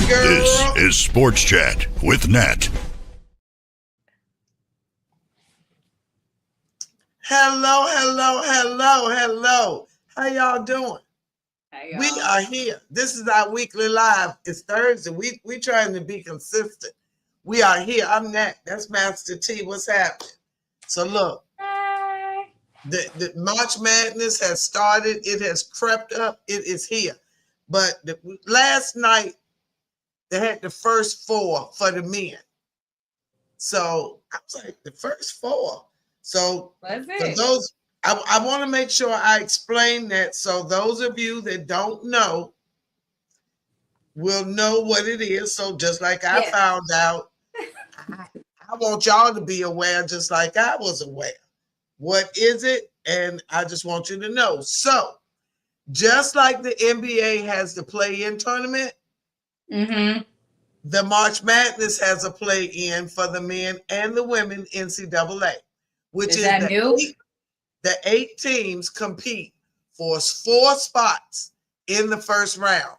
This is Sports Chat with Nat. Hello. How y'all doing? Hey, y'all. We are here. This is our weekly live. It's Thursday. We trying to be consistent. We are here. I'm Nat. That's Master T. What's happening? So look, the March Madness has started. It has crept up. It is here. But last night, they had the first four for the men. So I was like, the first four. So for those, I want to make sure I explain that. So those of you that don't know will know what it is. So just like I found out, I want y'all to be aware just like I was aware. What is it? And I just want you to know. So just like the NBA has the play-in tournament, the March Madness has a play-in for the men and the women NCAA, which is the 8 teams compete for 4 spots in the first round.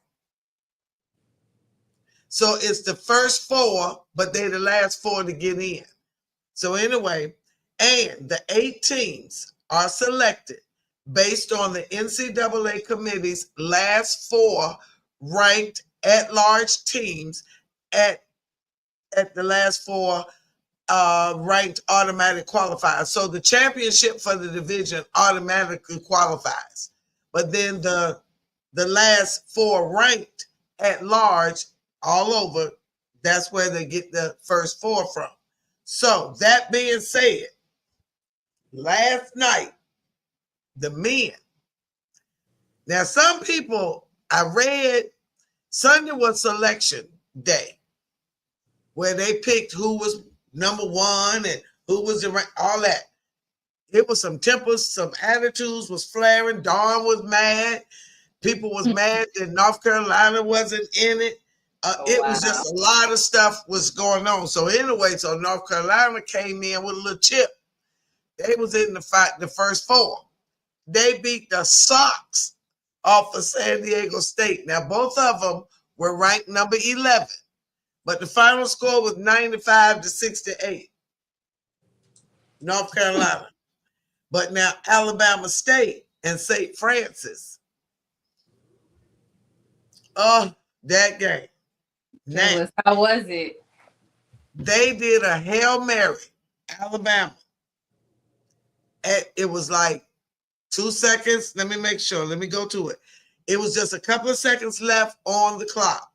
So it's the first 4, but they're the last 4 to get in. So anyway, and the 8 teams are selected based on the NCAA committee's last 4 ranked at-large teams at the last 4 ranked automatic qualifiers. So the championship for the division automatically qualifies. But then the last 4 ranked at large all over, that's where they get the first 4 from. So that being said, last night, the men. Now, some people, I read Sunday was selection day, where they picked who was number 1 and who was all that. It was some tempers, some attitudes was flaring. Dawn was mad. People was mad that North Carolina wasn't in it. It was just a lot of stuff was going on. So anyway, so North Carolina came in with a little chip. They was in the fight, the first 4. They beat the socks off of San Diego State. Now, both of them were ranked number 11. But the final score was 95-68. North Carolina. But now Alabama State and St. Francis. Oh, that game. Now, how was it? They did a Hail Mary, Alabama. It was like 2 seconds. Let me make sure. Let me go to it. It was just a couple of seconds left on the clock.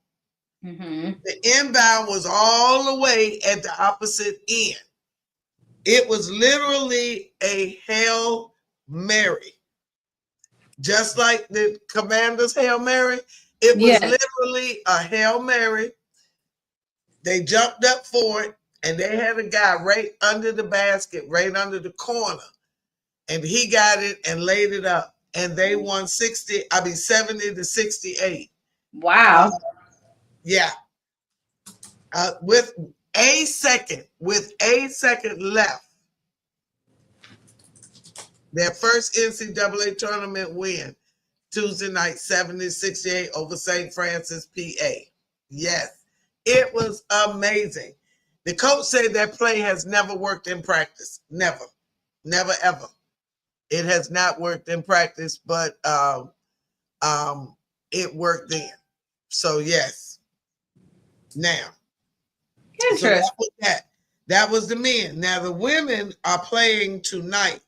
The inbound was all the way at the opposite end. It was literally a Hail Mary. Just like the Commanders' Hail Mary, it was literally a Hail Mary. They jumped up for it, and they had a guy right under the basket, right under the corner. And he got it and laid it up. And they won 70-68. Wow. Yeah. With a second left, their first NCAA tournament win, Tuesday night, 70-68 over St. Francis, PA. Yes, it was amazing. The coach said that play has never worked in practice. Never, ever. It has not worked in practice, but it worked then. So yes. Now. So that was the men. Now the women are playing tonight.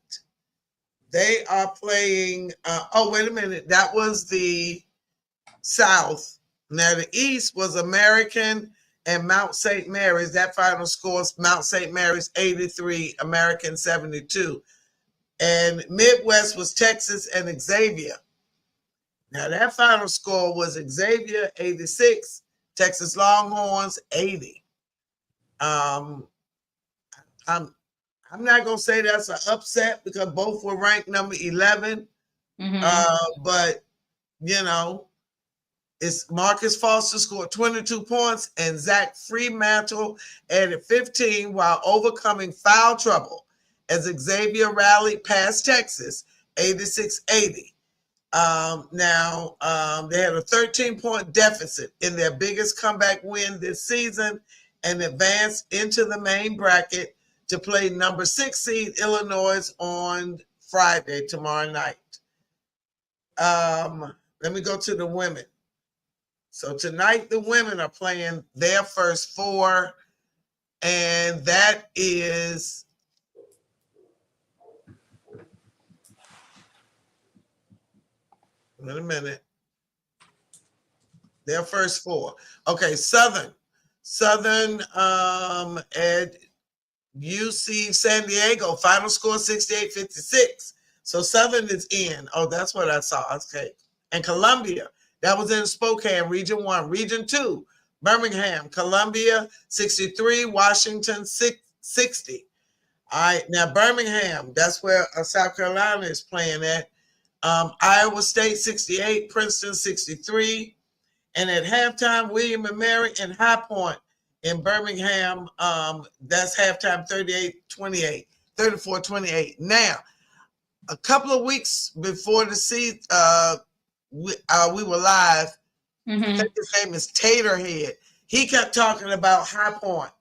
They are playing. Wait a minute. That was the South. Now the East was American and Mount St. Mary's. That final score is Mount St. Mary's 83, American 72. And Midwest was Texas and Xavier. Now that final score was Xavier 86, Texas Longhorns 80. I'm not gonna say that's an upset because both were ranked number 11. But you know, it's Marcus Foster scored 22 points and Zach Freemantle added 15 while overcoming foul trouble as Xavier rallied past Texas 86-80. They had a 13-point deficit in their biggest comeback win this season and advanced into the main bracket to play number 6 seed Illinois on Friday, tomorrow night. Let me go to the women. So tonight the women are playing their first 4, and that is wait a minute. Their first 4. Okay, Southern at UC San Diego, final score 68-56. So Southern is in. Oh, that's what I saw. Okay. And Columbia, that was in Spokane, Region 1. Region 2, Birmingham, Columbia 63, Washington 60. All right, now Birmingham, that's where South Carolina is playing at. Iowa State 68, Princeton 63. And at halftime, William and Mary and High Point in Birmingham, that's halftime 34-28. Now, a couple of weeks before the season, we were live. I think his name is Taterhead. He kept talking about High Point.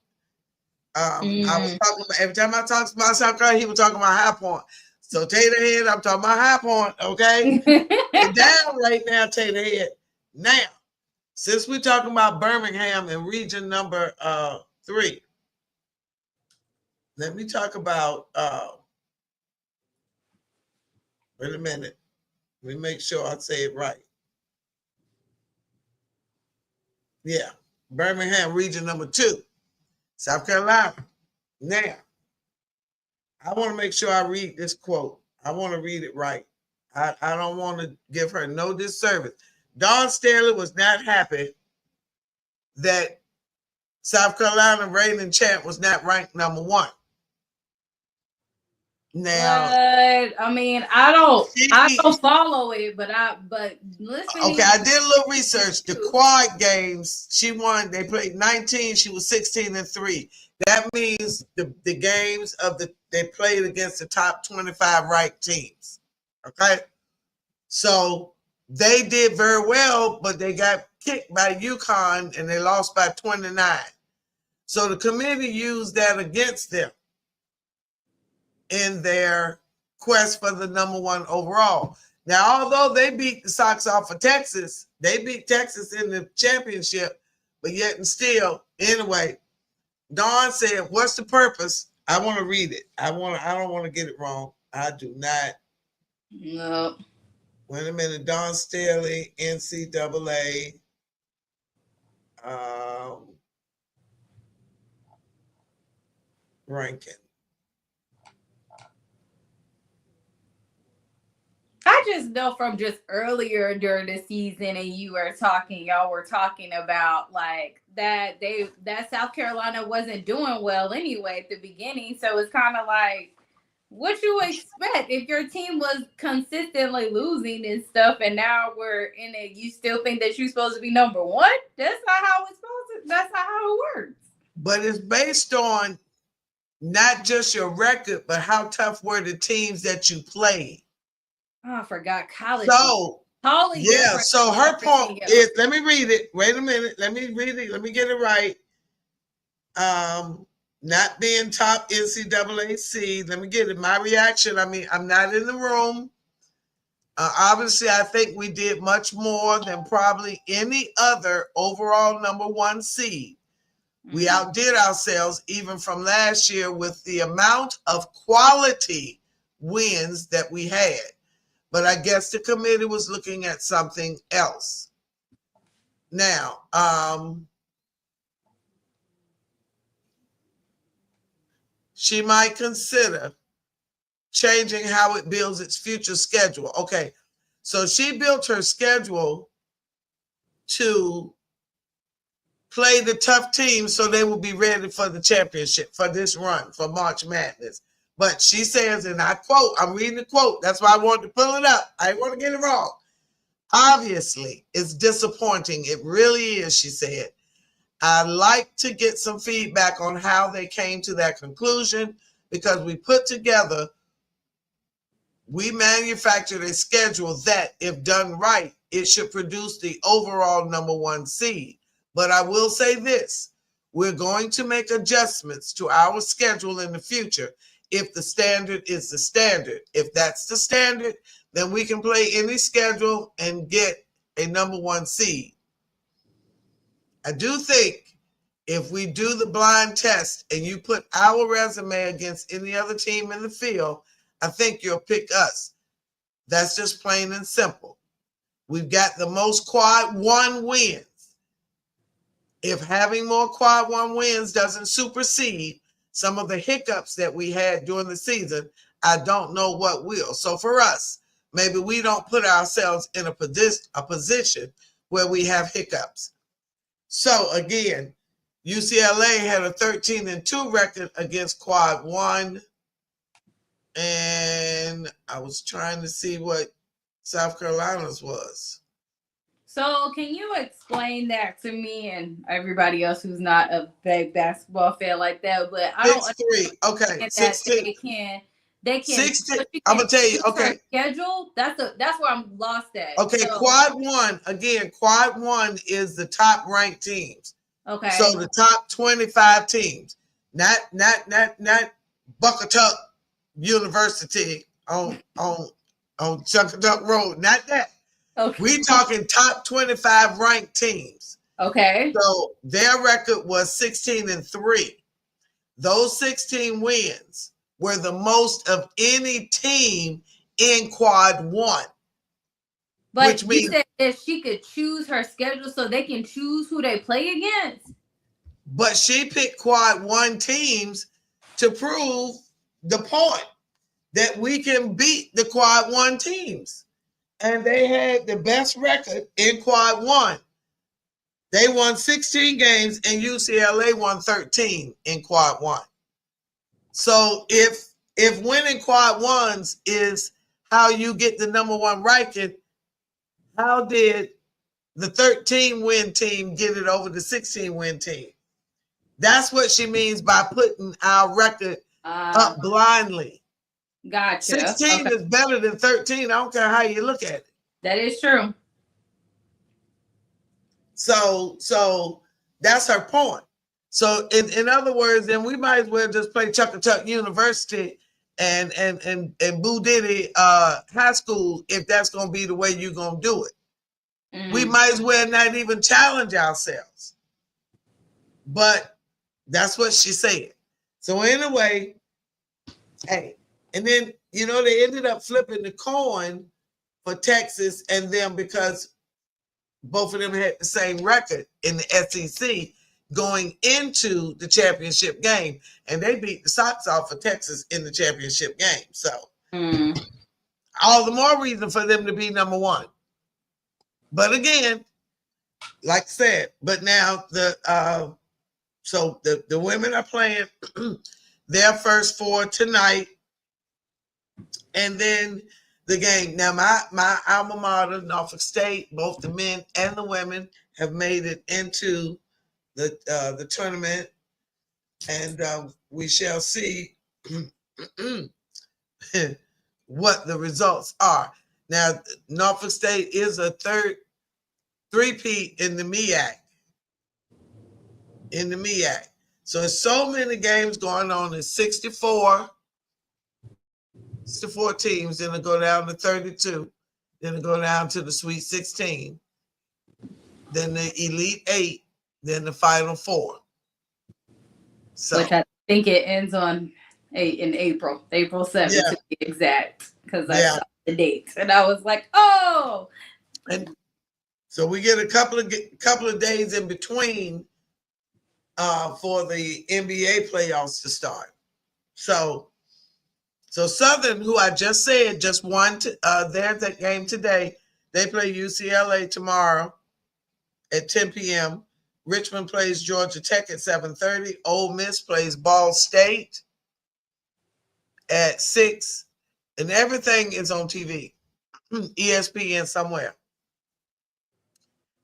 I was talking about, every time I talked about South Carolina, he was talking about High Point. So Taterhead, I'm talking about High Point, okay? You're down right now, Taterhead. Now, since we're talking about Birmingham and region number 3, let me talk about, wait a minute. Let me make sure I say it right. Yeah, Birmingham, region number 2, South Carolina. Now, I want to make sure I read this quote. I want to read it right. I don't want to give her no disservice. Dawn Staley was not happy that South Carolina reigning champ was not ranked number 1. Now, I mean, I don't follow it, but listen. Okay, I did a little research. The quad games, she won. They played 19. She was 16-3. That means the games they played against the top 25 ranked teams. Okay, so they did very well, but they got kicked by UConn and they lost by 29. So the committee used that against them in their quest for the number 1 overall. Now, although they beat the Sox off of Texas, they beat Texas in the championship, but yet and still, anyway, Dawn said, what's the purpose? I want to read it. I don't want to get it wrong. I do not. No. Wait a minute. Dawn Staley, NCAA. Ranking. I just know from just earlier during the season, and y'all were talking about like that South Carolina wasn't doing well anyway at the beginning. So it's kind of like, what you expect if your team was consistently losing and stuff, and now we're in it, you still think that you're supposed to be number 1? That's not how that's not how it works. But it's based on not just your record, but how tough were the teams that you played. Oh, I forgot college. So yeah, so her point is, let me read it. Wait a minute. Let me read it. Let me get it right. Not being top NCAA seed. Let me get it. My reaction. I mean, I'm not in the room. Obviously, I think we did much more than probably any other overall number 1 seed. We outdid ourselves even from last year with the amount of quality wins that we had. But I guess the committee was looking at something else. Now, she might consider changing how it builds its future schedule. Okay, so she built her schedule to play the tough teams so they will be ready for the championship, for this run, for March Madness. But she says, and I quote, I'm reading the quote, that's why I wanted to pull it up. I didn't want to get it wrong. Obviously, it's disappointing. It really is, she said. I'd like to get some feedback on how they came to that conclusion, because we put together we manufactured a schedule that, if done right, it should produce the overall number 1 seed. But I will say this, we're going to make adjustments to our schedule in the future if the standard is the standard. If that's the standard, then we can play any schedule and get a number 1 seed. I do think if we do the blind test and you put our resume against any other team in the field, I think you'll pick us. That's just plain and simple. We've got the most quad 1 wins. If having more quad 1 wins doesn't supersede some of the hiccups that we had during the season, I don't know what will. So for us, maybe we don't put ourselves in a position where we have hiccups. So again, UCLA had a 13-2 record against quad 1. And I was trying to see what South Carolina's was. So can you explain that to me and everybody else who's not a big basketball fan like that? But I don't 6-3. Okay, 16. They can. 16. I'm gonna tell you. Okay. Schedule. That's where I'm lost at. Okay. So, quad 1 again. Quad 1 is the top ranked teams. Okay. So the top 25 teams, not Buckatuck University on Chuckatuck Road. Not that. Okay. We talking top 25 ranked teams. Okay. So their record was 16-3. Those 16 wins were the most of any team in quad 1. But which means, you said that she could choose her schedule so they can choose who they play against. But she picked quad 1 teams to prove the point that we can beat the quad 1 teams. And they had the best record in quad 1. They won 16 games and UCLA won 13 in quad 1. So if winning quad 1s is how you get the number 1 ranking, how did the 13-win team get it over the 16-win team? That's what she means by putting our record up blindly. Gotcha. 16 is better than 13. I don't care how you look at it. That is true. So that's her point. So in other words, then we might as well just play Chuckatuck University and Boo Diddy High School if that's going to be the way you're going to do it. Mm-hmm. We might as well not even challenge ourselves. But that's what she said. So anyway, hey, and then, they ended up flipping the coin for Texas and them because both of them had the same record in the SEC going into the championship game. And they beat the socks off of Texas in the championship game. So all the more reason for them to be number 1. But again, like I said, but now the women are playing their first 4 tonight. And then the game. Now, my alma mater, Norfolk State, both the men and the women have made it into the tournament, and we shall see what the results are. Now, Norfolk State is a third three-peat in the MEAC. So there's so many games going on. There's 64 teams, then it'll go down to 32, then it'll go down to the Sweet 16, then the Elite 8, then the Final 4. So, which I think it ends in April 7th to be exact, because I saw the date, and I was like, oh. And so we get a couple of days in between for the NBA playoffs to start. So Southern, who I just said just won their game today, they play UCLA tomorrow at 10 p.m. Richmond plays Georgia Tech at 7:30. Ole Miss plays Ball State at 6. And everything is on TV, ESPN somewhere.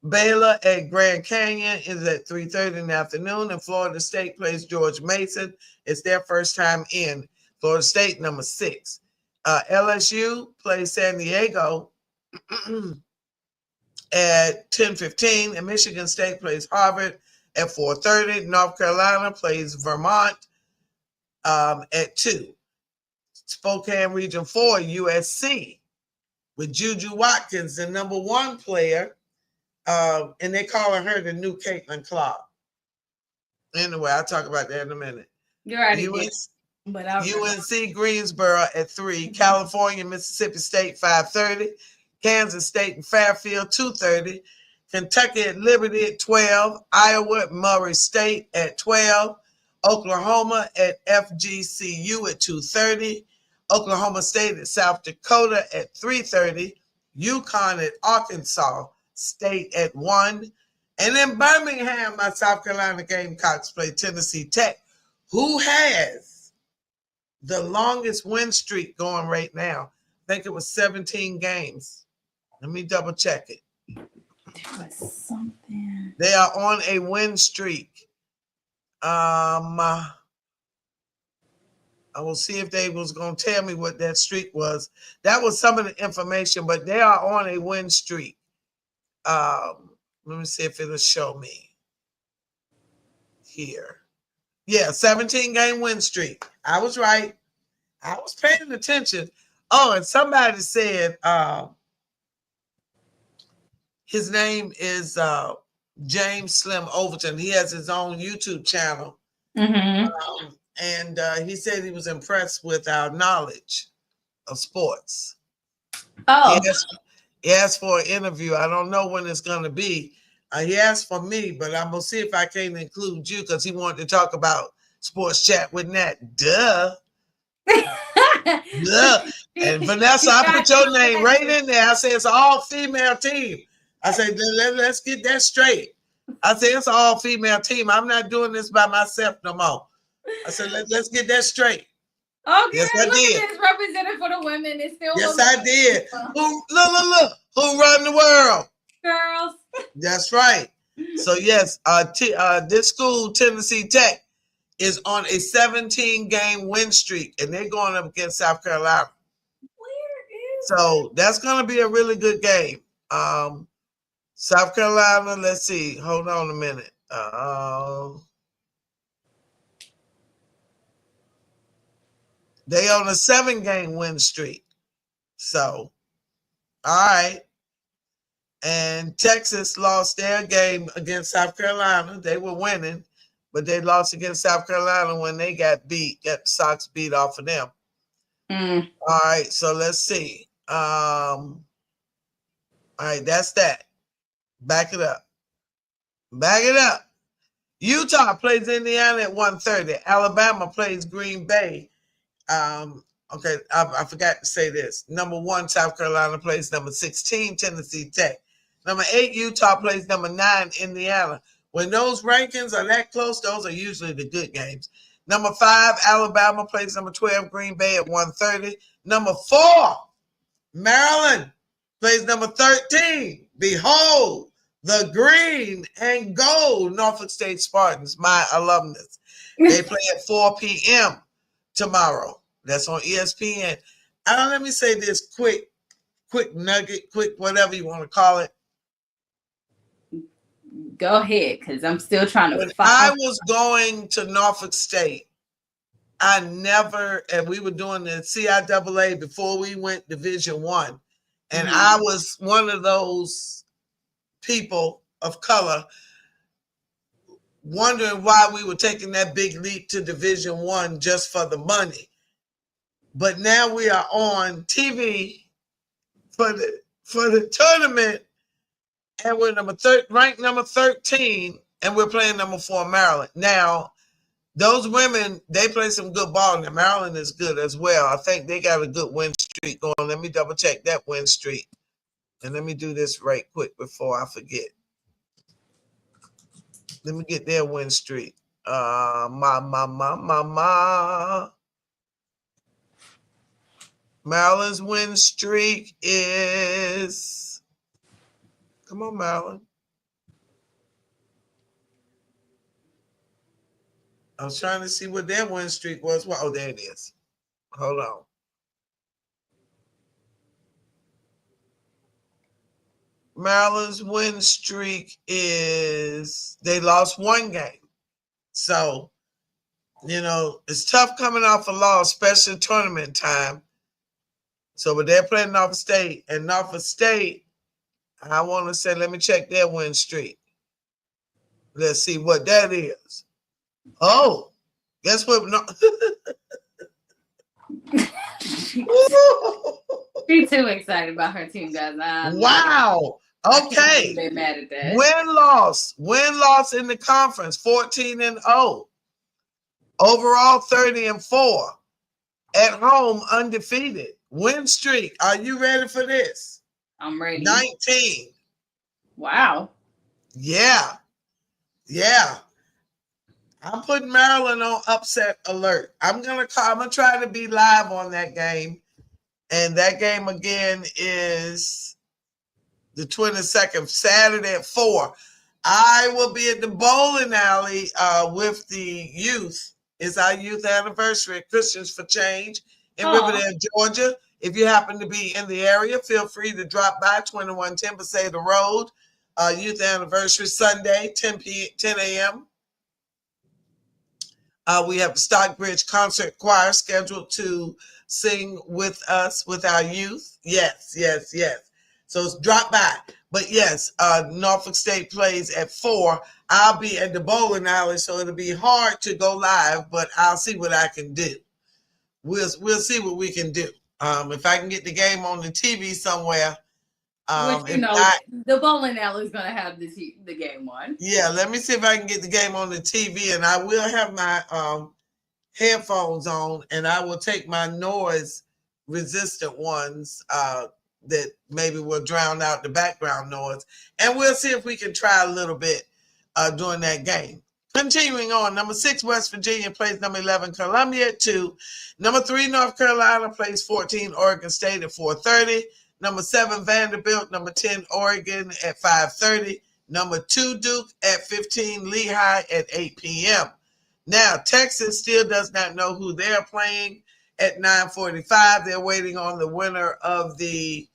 Baylor at Grand Canyon is at 3:30 in the afternoon. And Florida State plays George Mason. It's their first time in. Florida State, number 6. LSU plays San Diego at 10:15, and Michigan State plays Harvard at 4:30. North Carolina plays Vermont at 2. Spokane Region 4, USC with Juju Watkins, the number 1 player, and they calling her the new Caitlin Clark. Anyway, I'll talk about that in a minute. You're already but UNC Greensboro at 3, California, Mississippi State 5:30, Kansas State and Fairfield 2:30, Kentucky at Liberty at 12, Iowa at Murray State at 12, Oklahoma at FGCU at 2:30, Oklahoma State at South Dakota at 3:30, UConn at Arkansas State at 1, and in Birmingham, my South Carolina Gamecocks play Tennessee Tech, who has the longest win streak going right now. I think it was 17 games. Let me double check it. There was something. They are on a win streak. I will see if they was going to tell me what that streak was. That was some of the information, but they are on a win streak. Let me see if it'll show me here. Yeah, 17-game win streak. I was right. I was paying attention. Oh, and somebody said his name is James Slim Overton. He has his own YouTube channel. Mm-hmm. And he said he was impressed with our knowledge of sports. Oh. He asked for an interview. I don't know when it's going to be. He asked for me, but I'm going to see if I can include you because he wanted to talk about Sports Chat with Nat. Duh. Duh. And Vanessa, I put your name right in there. I said it's an all-female team. I said, let's get that straight. I said it's an all-female team. I'm not doing this by myself no more. I said, let's get that straight. Okay, yes, I did. It's represented for the women. It's still yes, I did. Look. Who run the world? Girls. That's right. So yes, this school, Tennessee Tech, is on a 17-game win streak, and they're going up against South Carolina. So that's going to be a really good game. South Carolina, let's see. Hold on a minute. They on a 7-game win streak. So, all right. And Texas lost their game against South Carolina. They were winning, but they lost against South Carolina when they got the Sox beat off of them. Mm. All right, so let's see. All right, that's that. Back it up. Utah plays Indiana at 1:30. Alabama plays Green Bay. Okay, I forgot to say this. Number 1, South Carolina plays number 16, Tennessee Tech. Number 8, Utah plays number 9, Indiana. When those rankings are that close, those are usually the good games. Number 5, Alabama plays number 12, Green Bay at 1:30. Number 4, Maryland plays number 13. Behold, the green and gold Norfolk State Spartans, my alumnus. They play at 4 p.m. tomorrow. That's on ESPN. Let me say this quick nugget, quick whatever you want to call it. Go ahead, because I'm still trying to find. I was going to Norfolk State. And we were doing the CIAA before we went Division I. And I was one of those people of color wondering why we were taking that big leap to Division I just for the money. But now we are on TV for the tournament, and we're ranked number 13, and we're playing number 4 Maryland. Now, those women, they play some good ball. Now, Maryland is good as well. I think they got a good win streak going. Let me double check that win streak. And let me do this right quick before I forget. Let me get their win streak. Maryland's win streak is, come on, Maryland. I was trying to see what their win streak was. Well, oh, there it is. Hold on. Maryland's win streak is they lost one game. So, it's tough coming off a loss, especially tournament time. So, but they're playing Norfolk State, and Norfolk State, I want to say, let me check their win streak. Let's see what that is. Oh, guess what? No. She's too excited about her team, guys. Wow. Okay. They're mad at that. Win loss in the conference, 14-0. Overall, 30-4. At home, undefeated. Win streak. Are you ready for this? I'm ready. 19. Wow. Yeah. I'm putting Maryland on upset alert. I'm gonna try to be live on that game. And that game again is the 22nd, Saturday at 4. I will be at the bowling alley with the youth. It's our youth anniversary at Christians for Change in Riverdale, Georgia. If you happen to be in the area, feel free to drop by 2110 Paseo Road. Youth anniversary Sunday, 10 a.m. We have the Stockbridge Concert Choir scheduled to sing with us, with our youth. Yes. So it's drop by. But yes, Norfolk State plays at 4. I'll be at the bowling alley, so it'll be hard to go live, but I'll see what I can do. We'll see what we can do. If I can get the game on the TV somewhere. The bowling alley is going to have the game on. Yeah, let me see if I can get the game on the TV, and I will have my headphones on, and I will take my noise resistant ones that maybe will drown out the background noise, and we'll see if we can try a little bit during that game. Continuing on, number 6 West Virginia plays number 11 Columbia at 2. Number 3 North Carolina plays 14 Oregon State at 4:30. Number 7 Vanderbilt, number 10 Oregon at 5:30. Number 2 Duke at 15 Lehigh at 8 p.m. Now, Texas still does not know who they're playing at 9:45. They're waiting on the winner of the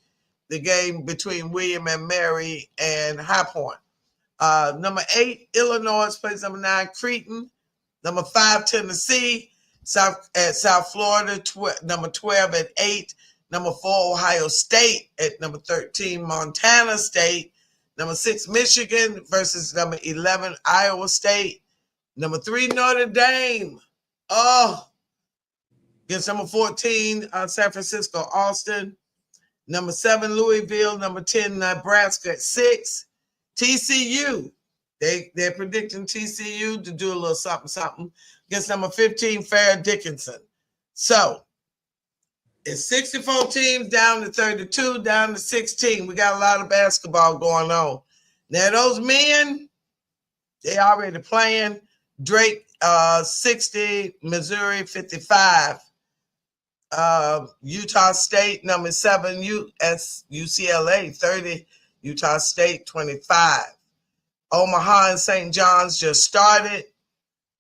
game between William and Mary and High Point. Number 8 Illinois plays number 9 Creighton. Number 5 Tennessee at South Florida. Number 12 at 8. Number 4 Ohio State at number 13 Montana State. Number 6 Michigan versus number 11 Iowa State. Number 3 Notre Dame. Against number 14 San Francisco Austin. Number 7 Louisville. Number 10 Nebraska at 6. TCU. They're predicting TCU to do a little something against number 15 Farrah Dickinson. So it's 64 teams down to 32, down to 16. We got a lot of basketball going on. Now, those men, they already playing. Drake, 60, Missouri, 55. Utah State, number 7, UCLA, 30. Utah State, 25. Omaha and St. John's just started.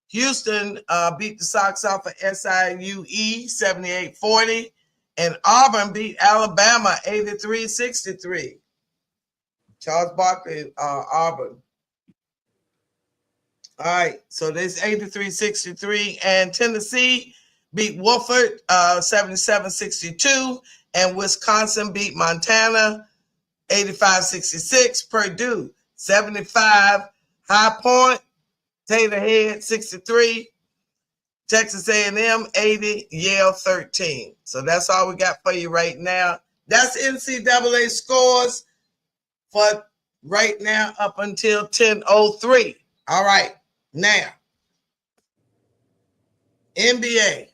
Houston beat the Sox off of SIUE, 78-40. And Auburn beat Alabama 83-63. Charles Barkley, Auburn. All right, so there's 83-63. And Tennessee beat Wofford 77-62. And Wisconsin beat Montana 85-66. Purdue 75. High Point, Tater Head 63. Texas A&M 80, Yale 13. So that's all we got for you right now. That's NCAA scores for right now up until 10:03. All right, now NBA.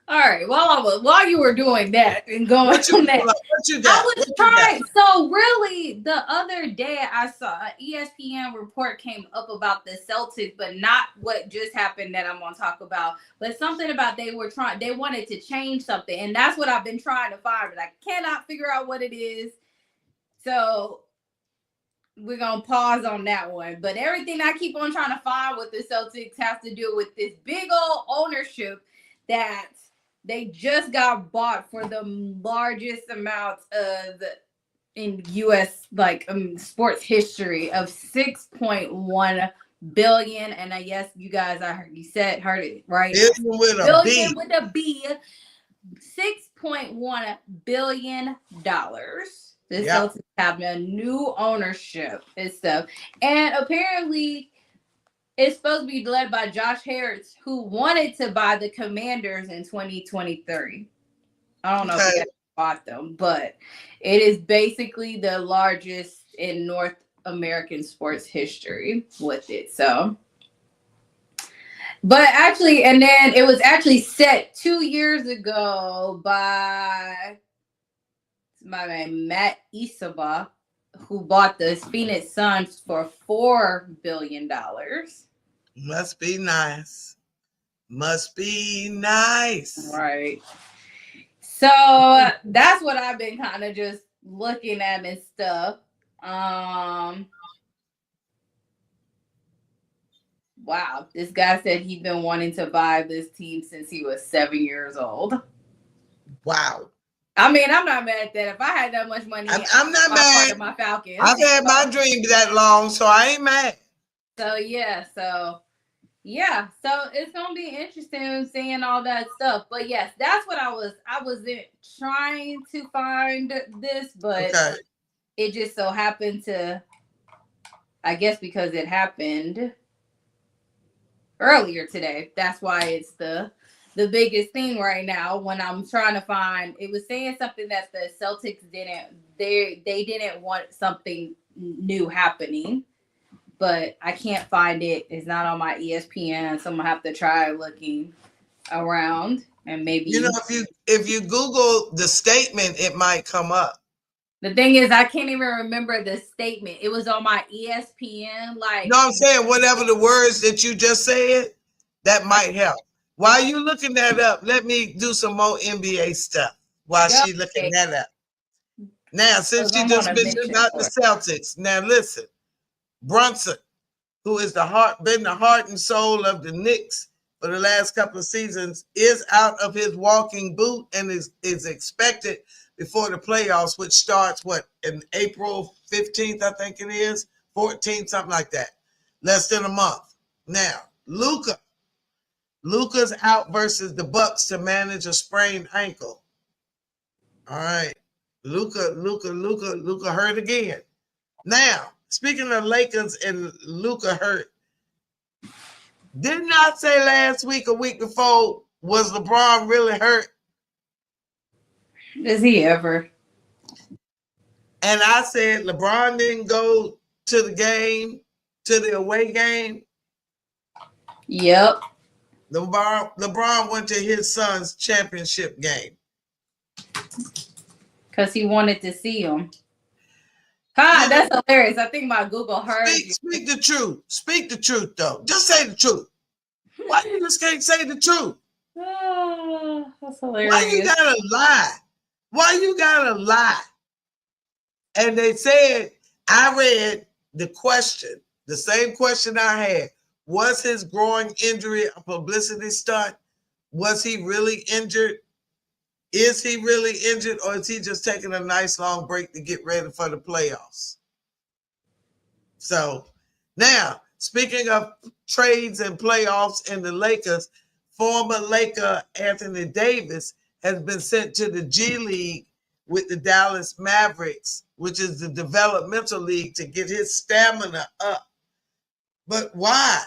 All right. While you were doing that and going on that, what you got? I was trying. So really, the other day I saw an ESPN report came up about the Celtics, but not what just happened that I'm going to talk about, but something about they wanted to change something, and that's what I've been trying to find, but I cannot figure out what it is. So we're going to pause on that one. But everything I keep on trying to find with the Celtics has to do with this big old ownership that they just got bought for the largest amount of in U.S. Sports history of 6.1 billion. And yes, you guys, heard it right. Billion with a Billion B. with a B. $6.1 billion. The Celtics have a new ownership and stuff. And apparently it's supposed to be led by Josh Harris, who wanted to buy the Commanders in 2023. I don't know if he bought them, but it is basically the largest in North American sports history with it. So, but actually, and then it was actually set 2 years ago by my man Matt Isaba, who bought the Phoenix Suns for $4 billion. Must be nice. Must be nice. Right. So that's what I've been kind of just looking at and stuff. Wow, this guy said he's been wanting to buy this team since he was 7 years old. Wow. I mean, I'm not mad at that. If I had that much money, I'm not mad. My Falcons. I've had my dreams that long, so I ain't mad. So it's gonna be interesting seeing all that stuff. But yes, that's what I wasn't trying to find this, but it just so happened to, I guess because it happened earlier today. That's why it's the biggest thing right now when I'm trying to find. It was saying something that the Celtics they didn't want something new happening, but I can't find it. It's not on my ESPN, so I'm gonna have to try looking around and maybe. If you Google the statement, it might come up. The thing is, I can't even remember the statement. It was on my ESPN. No, I'm saying whatever the words that you just said, that might help. While you looking that up, let me do some more NBA stuff while she's looking that up. Now, since you just mentioned about the Celtics, now listen, Brunson, who is been the heart and soul of the Knicks for the last couple of seasons, is out of his walking boot and is expected before the playoffs, which starts in April 15th, I think it is, 14th, something like that. Less than a month. Now, Luka's out versus the Bucks to manage a sprained ankle. All right. Luka hurt again. Now, speaking of Lakers and Luka hurt, didn't I say last week or week before, was LeBron really hurt? Is he ever? And I said LeBron didn't go to the away game. Yep. LeBron went to his son's championship game. Because he wanted to see him. God, that's hilarious. I think my Google heard you. Speak the truth. Speak the truth, though. Just say the truth. Why you just can't say the truth? Oh, that's hilarious. Why you gotta lie? Why you gotta lie? And they said, I read the question, the same question I had. Was his growing injury a publicity stunt? Was he really injured? Is he really injured, or is he just taking a nice long break to get ready for the playoffs? So now, speaking of trades and playoffs in the Lakers, former Laker Anthony Davis has been sent to the G League with the Dallas Mavericks, which is the developmental league, to get his stamina up. But why?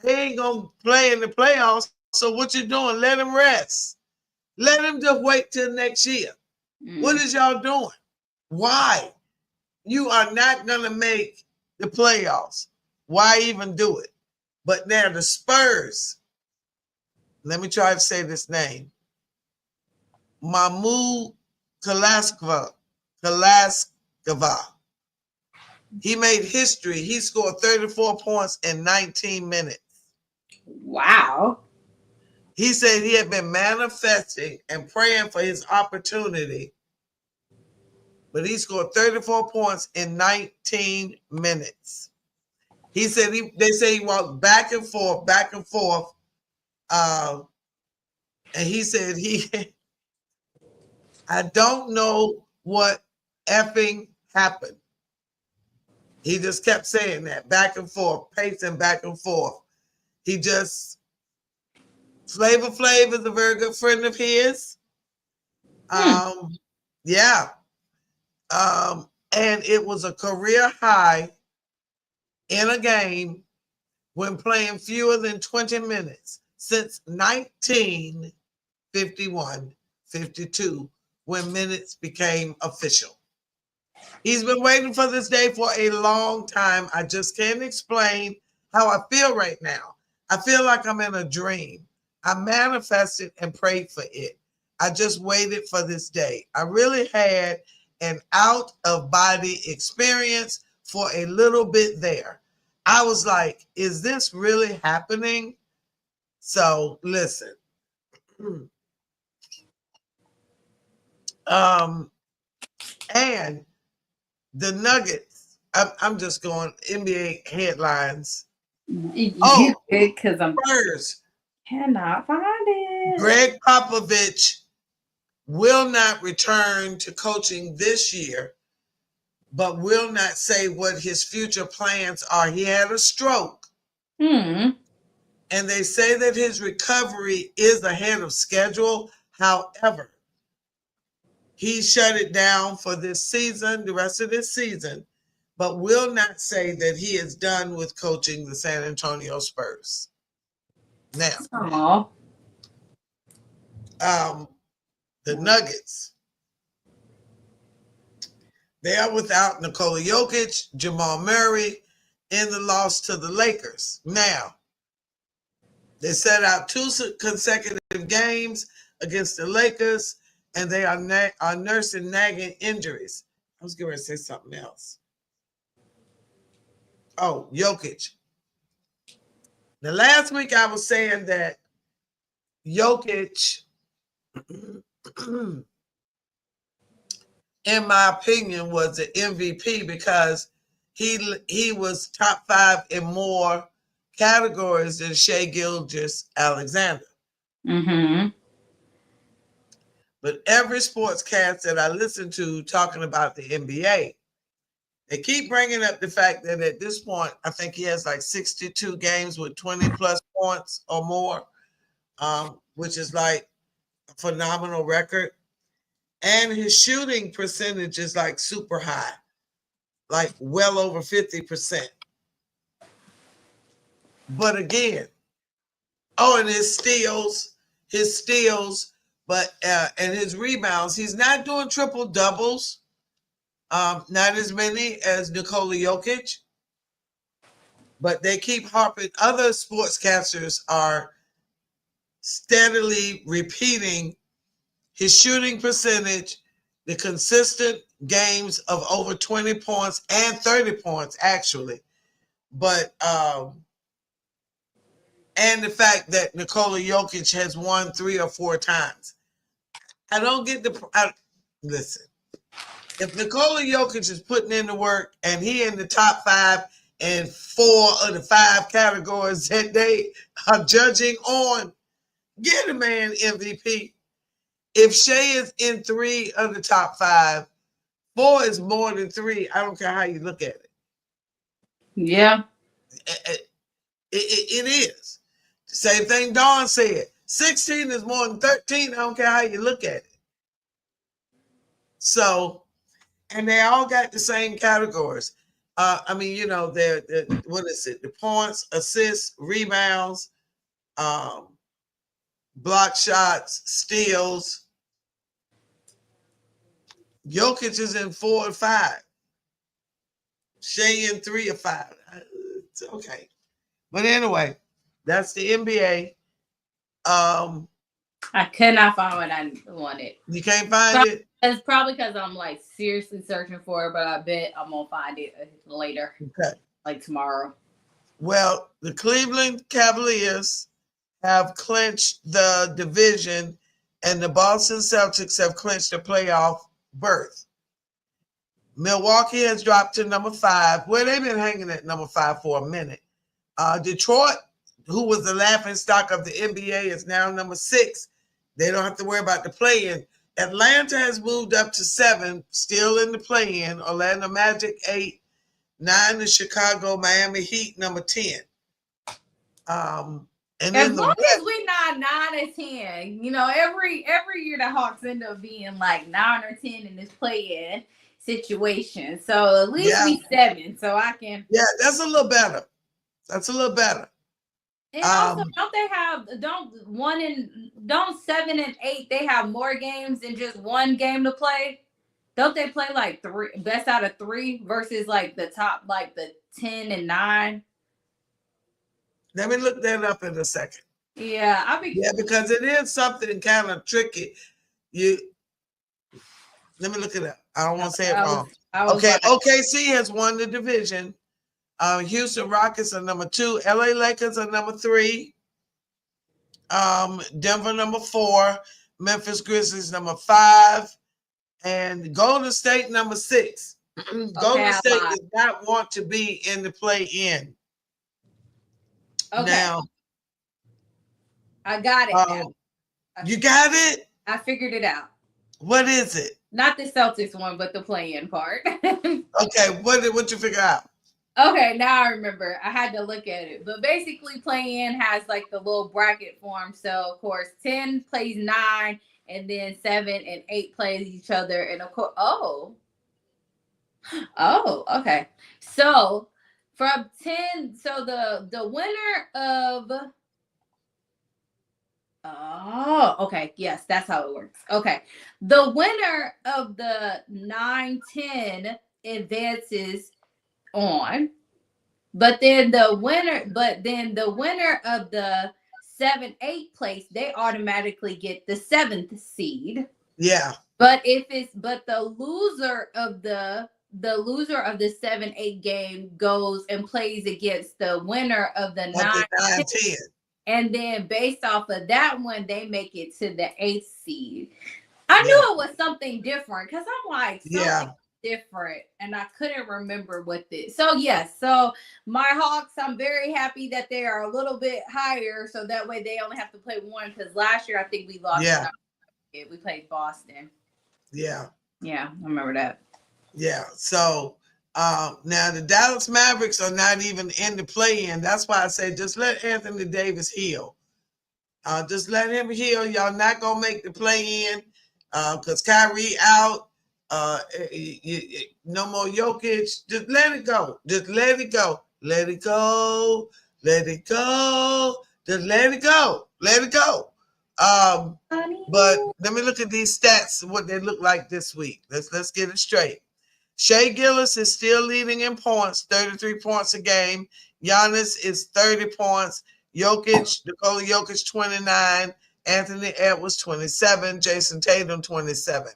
They ain't going to play in the playoffs, so what you doing? Let him rest. Let him just wait till next year. What is y'all doing? Why? You are not going to make the playoffs. Why even do it? But now the Spurs, let me try to say this name. Mahmoud Kalaskava. He made history. He scored 34 points in 19 minutes. Wow. He said he had been manifesting and praying for his opportunity, but he scored 34 points in 19 minutes. He said they say he walked back and forth. And he said I don't know what effing happen. He just kept saying that back and forth, pacing back and forth. He just, Flavor Flav is a very good friend of his. Yeah. And it was a career high in a game when playing fewer than 20 minutes since 1951-52, when minutes became official. He's been waiting for this day for a long time. I just can't explain how I feel right now. I feel like I'm in a dream. I manifested and prayed for it. I just waited for this day. I really had an out of body experience for a little bit there. I was like, is this really happening? So listen. And the Nuggets, I'm just going NBA headlines. You because I'm Spurs cannot find it. Greg Popovich will not return to coaching this year, but will not say what his future plans are. He had a stroke. And they say that his recovery is ahead of schedule. However, he shut it down for this season, the rest of this season, but will not say that he is done with coaching the San Antonio Spurs. Now, the Nuggets, they are without Nikola Jokic, Jamal Murray in the loss to the Lakers. Now, they set out 2 consecutive games against the Lakers, and they are nursing nagging injuries. I was going to say something else. Oh, Jokic. Now, last week I was saying that Jokic, in my opinion, was the MVP because he was top 5 in more categories than Shai Gilgeous-Alexander. But every sportscast that I listen to talking about the NBA, they keep bringing up the fact that at this point, I think he has like 62 games with 20 plus points or more, which is like a phenomenal record. And his shooting percentage is like super high, like well over 50%. But again, and his steals, but and his rebounds, he's not doing triple doubles, not as many as Nikola Jokic, but they keep harping. Other sportscasters are steadily repeating his shooting percentage, the consistent games of over 20 points and 30 points actually, but and the fact that Nikola Jokic has won 3 or 4 times. I don't get listen. If Nikola Jokic is putting in the work and he in the top 5 in 4 of the 5 categories that they are judging on, get a man MVP. If Shai is in 3 of the top 5, 4 is more than 3. I don't care how you look at it. Yeah. It is. Same thing Dawn said. 16 is more than 13. I don't care how you look at it. So, and they all got the same categories. I mean, you know, they're what is it? The points, assists, rebounds, block shots, steals. Jokic is in 4 and 5. Shai in 3 or 5. It's okay. But anyway, that's the NBA. I could not find what I wanted. You can't find it? It's probably because I'm like seriously searching for it, but I bet I'm gonna find it later. Okay. Like tomorrow. Well, the Cleveland Cavaliers have clinched the division, and the Boston Celtics have clinched the playoff berth. Milwaukee has dropped to number 5. Well, they've been hanging at number 5 for a minute. Detroit, who was the laughing stock of the NBA, is now number 6. They don't have to worry about the play-in. Atlanta has moved up to 7, still in the play-in. Orlando Magic 8, 9 the Chicago Miami Heat, number 10. And As in the long West, as we not 9 or 10, you know, every year the Hawks end up being like 9 or 10 in this play-in situation. So at least yeah, we 7. So I can. yeah, that's a little better. That's a little better. And also, don't they have don't 7 and 8? They have more games than just one game to play. Don't they play like 3 best out of 3 versus like the top, like the 10 and 9? Let me look that up in a second. Yeah, because it is something kind of tricky. Let me look it up. I don't want to say it wrong. Okay, OKC has won the division. Houston Rockets are number 2. LA Lakers are number 3. Denver number 4. Memphis Grizzlies number 5. And Golden State number 6. Golden State does not want to be in the play-in. Okay. Now, I got it. You got it? I figured it out. What is it? Not the Celtics one, but the play-in part. Okay, what you figure out? Okay, now I remember. I had to look at it. But basically, play-in has like the little bracket form. So, of course, 10 plays 9, and then 7 and 8 plays each other. And, of course, okay. So, from 10, so the winner of... Oh, okay. Yes, that's how it works. Okay. The winner of the 9-10 advances on, but then the winner of the 7-8 place, they automatically get the 7th seed. Yeah. But the loser of the 7-8 game goes and plays against the winner of the 9-10. And then based off of that one, they make it to the 8th seed. I knew it was something different because I'm like, something different. And I couldn't remember what this. So, yes. So, my Hawks, I'm very happy that they are a little bit higher. So, that way they only have to play one. Because last year, I think we lost. Yeah. We played Boston. Yeah. Yeah, I remember that. Yeah. So, now the Dallas Mavericks are not even in the play-in. That's why I say just let Anthony Davis heal. Just let him heal. Y'all not gonna make the play-in because Kyrie out. No more Jokic. Just let it go. Just let it go. Let it go. Let it go. Just let it go. Let it go. But let me look at these stats. What they look like this week. Let's get it straight. Shai Gilgeous is still leading in points, 33 points a game. Giannis is 30 points. Nikola Jokic, 29. Anthony Edwards, 27. Jason Tatum, 27.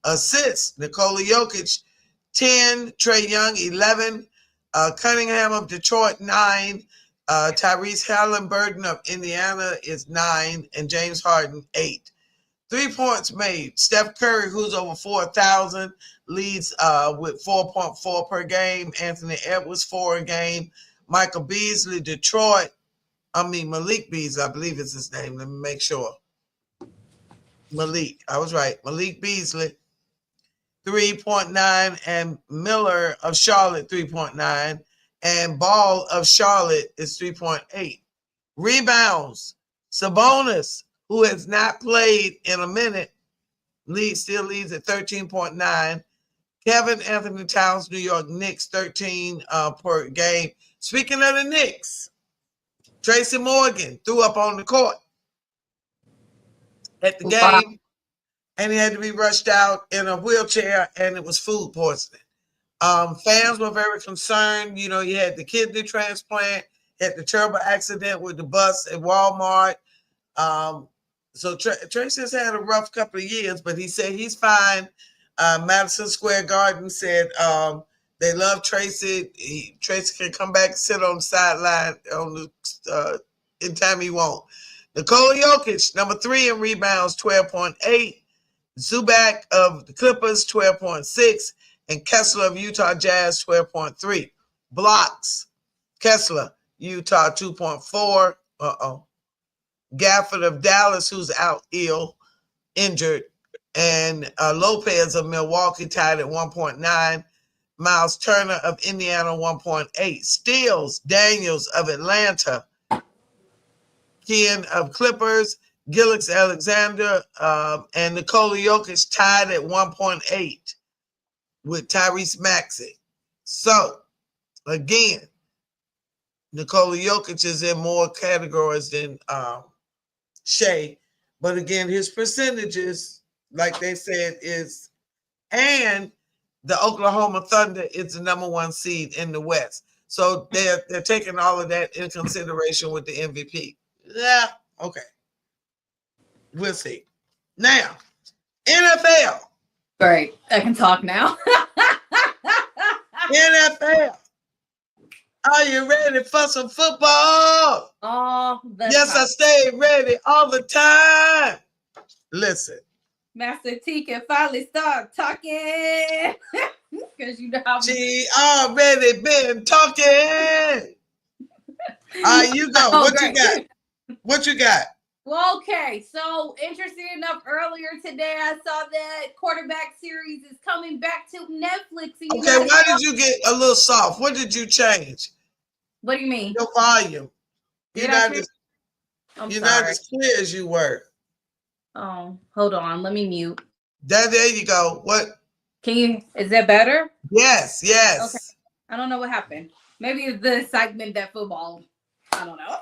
Assists, Nikola Jokic, 10. Trae Young, 11. Cunningham of Detroit, 9. Tyrese Halliburton of Indiana is 9. And James Harden, 8. 3 points made. Steph Curry, who's over 4,000, leads with 4.4 per game. Anthony Edwards, 4 a game. Michael Beasley, Malik Beasley, I believe is his name. Let me make sure. Malik, I was right. Malik Beasley, 3.9, and Miller of Charlotte, 3.9, and Ball of Charlotte is 3.8. Rebounds, Sabonis, who has not played in a minute, still leads at 13.9. Kevin Anthony Towns, New York Knicks, 13 per game. Speaking of the Knicks, Tracy Morgan threw up on the court at the game, and he had to be rushed out in a wheelchair, and it was food poisoning. Fans were very concerned. You know, you had the kidney transplant, had the terrible accident with the bus at Walmart. So Tracy has had a rough couple of years, but he said he's fine. Madison Square Garden said they love Tracy. Tracy can come back and sit on the sideline in time he won't. Nikola Jokic, number 3 in rebounds, 12.8. Zubac of the Clippers, 12.6. And Kessler of Utah Jazz, 12.3. Blocks, Kessler, Utah, 2.4. Gafford of Dallas, who's out injured, And Lopez of Milwaukee tied at 1.9. Miles Turner of Indiana, 1.8. Steals, Daniels of Atlanta. Ken of Clippers. Gillis Alexander and Nikola Jokic tied at 1.8 with Tyrese Maxey. So, again, Nikola Jokic is in more categories than Shea. But again, his percentages, like they said, is, and the Oklahoma Thunder is the number 1 seed in the West. So they're taking all of that in consideration with the MVP. Yeah, okay. We'll see. Now, NFL. Great. I can talk now. NFL. Are you ready for some football? All the Yes, time. I stay ready all the time. Listen. Master T can finally start talking. Because you know how She already been talking. All right, you go. Oh, What great. you got? What you got? Well, okay, so interesting enough, earlier today I saw that quarterback series is coming back to Netflix. And you Okay, gotta why go- did you get a little soft? What did you change? What do you mean? Your volume. Did You're I not change- as, I'm you're sorry. not as clear as you were. Oh, hold on. Let me mute. There you go. What? Can you? Is that better? Yes. Okay. I don't know what happened. Maybe it's the excitement that football. I don't know.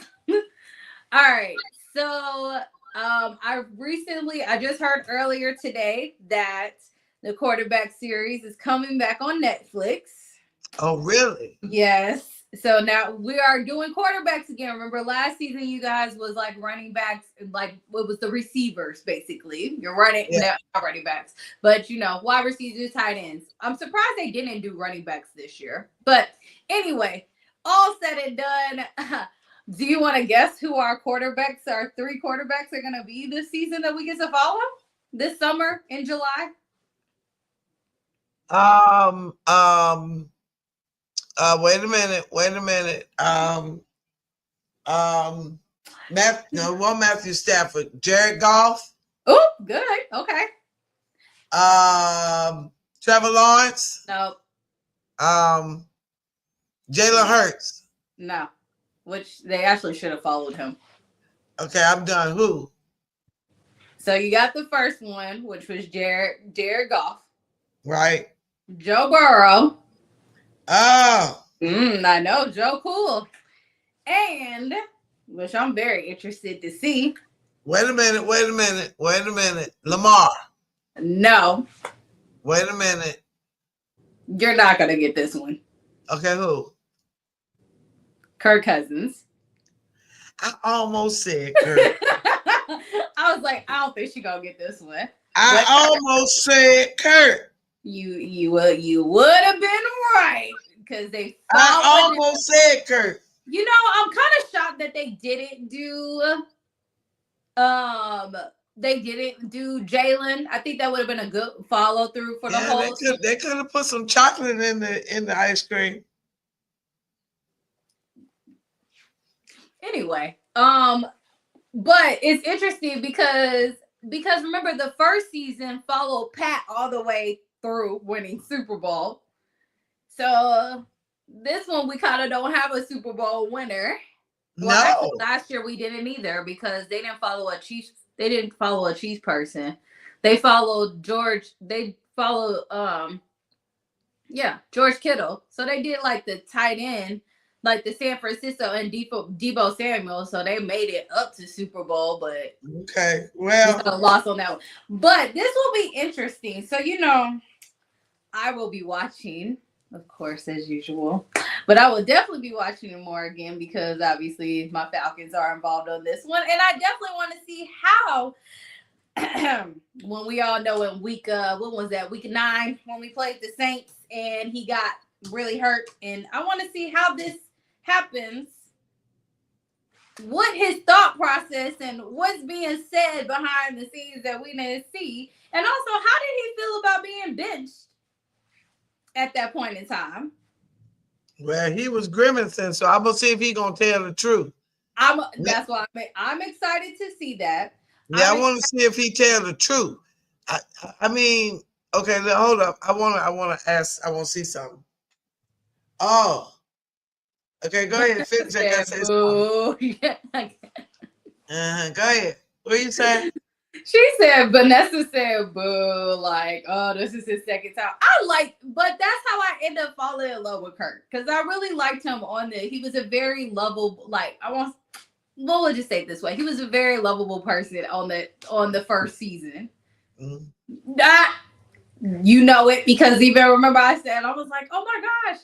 All right. So I just heard earlier today that the quarterback series is coming back on Netflix. Oh, really? Yes. So now we are doing quarterbacks again. Remember last season you guys was like running backs, like what was the receivers basically. You're running, not running backs, but you know, wide receivers, tight ends. I'm surprised they didn't do running backs this year. But anyway, all said and done. Do you want to guess who our 3 quarterbacks are going to be this season that we get to follow this summer in July? Wait a minute. Matthew Stafford, Jared Goff, Oh, good. Okay. Trevor Lawrence, No, Jalen Hurts. no. Which they actually should have followed him. Okay, I'm done. Who? So you got the first one, which was Jared Goff, Right. Joe Burrow. Oh, I know, Joe Cool. And, which I'm very interested to see. wait a minute. Lamar. No, Wait a minute. you're not going to get this one. Okay, who? Kirk Cousins. I almost said Kirk. I was like, I don't think she's going to get this one. I almost said Kirk. You would have been right because I almost said Kirk. You know, I'm kind of shocked that they didn't do Jalen. I think that would have been a good follow through for the whole. They could have put some chocolate in the ice cream. Anyway, but it's interesting because remember the first season followed Pat all the way through winning Super Bowl. So this one we kind of don't have a Super Bowl winner. Well, No. actually, last year we didn't either because they didn't follow a Chiefs. They didn't follow a Chiefs person. They followed George. They followed George Kittle. So they did like the tight end, like the San Francisco and Deebo Samuel. So they made it up to Super Bowl, but okay, well, lost on that one. But this will be interesting. So I will be watching, of course, as usual. But I will definitely be watching it more again because obviously my Falcons are involved on this one. And I definitely want to see how when we all know in week 9 when we played the Saints and he got really hurt. And I want to see how this happens, what his thought process and what's being said behind the scenes that we didn't see. And also, how did he feel about being benched at that point in time? Well, he was grimacing, so I'm gonna see if he's gonna tell the truth. That's why I'm excited to see that. Yeah, I want to see if he tell the truth. I mean, okay, hold up. I wanna ask. I want to see something. Oh, okay. Go ahead. Finish. I gotta say something. Go ahead. What you saying? She said, Vanessa said, boo, like, oh, this is his second time. But that's how I end up falling in love with Kurt. Because I really liked him he was a very lovable, we'll just say it this way. He was a very lovable person on the first season. You know it, because even remember I said, I was like, oh my gosh.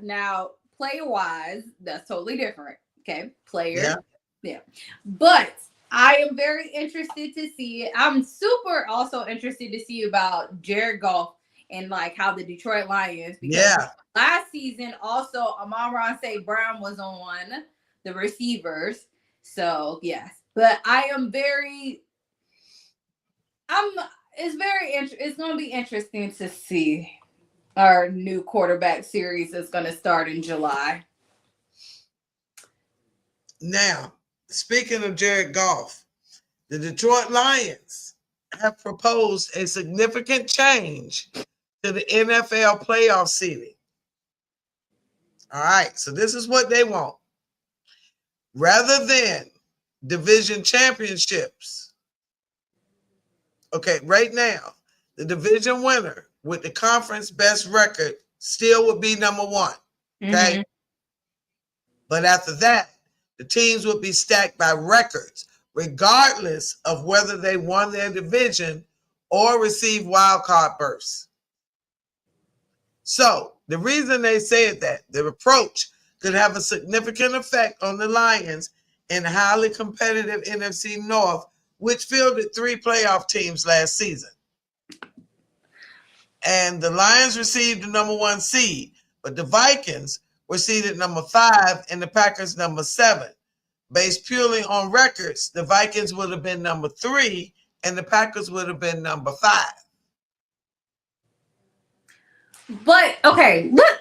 Now, player-wise, that's totally different. Okay, player. Yeah. But I am very interested to see it. I'm super also interested to see about Jared Goff and like how the Detroit Lions, because last season also Amon-Ra St. Brown was on the receivers. So yes. But it's gonna be interesting to see our new quarterback series that's gonna start in July. Now, speaking of Jared Goff, the Detroit Lions have proposed a significant change to the NFL playoff seeding. All right, so this is what they want. Rather than division championships, okay, right now, the division winner with the conference best record still would be number one, okay? Mm-hmm. But after that, the teams would be stacked by records, regardless of whether they won their division or received wild card berths. So the reason they said that, the approach could have a significant effect on the Lions in highly competitive NFC North, which fielded 3 playoff teams last season. And the Lions received the number 1 seed, but the Vikings were seeded number 5 and the Packers number 7. Based purely on records, the Vikings would have been number 3 and the Packers would have been number 5. But okay, let's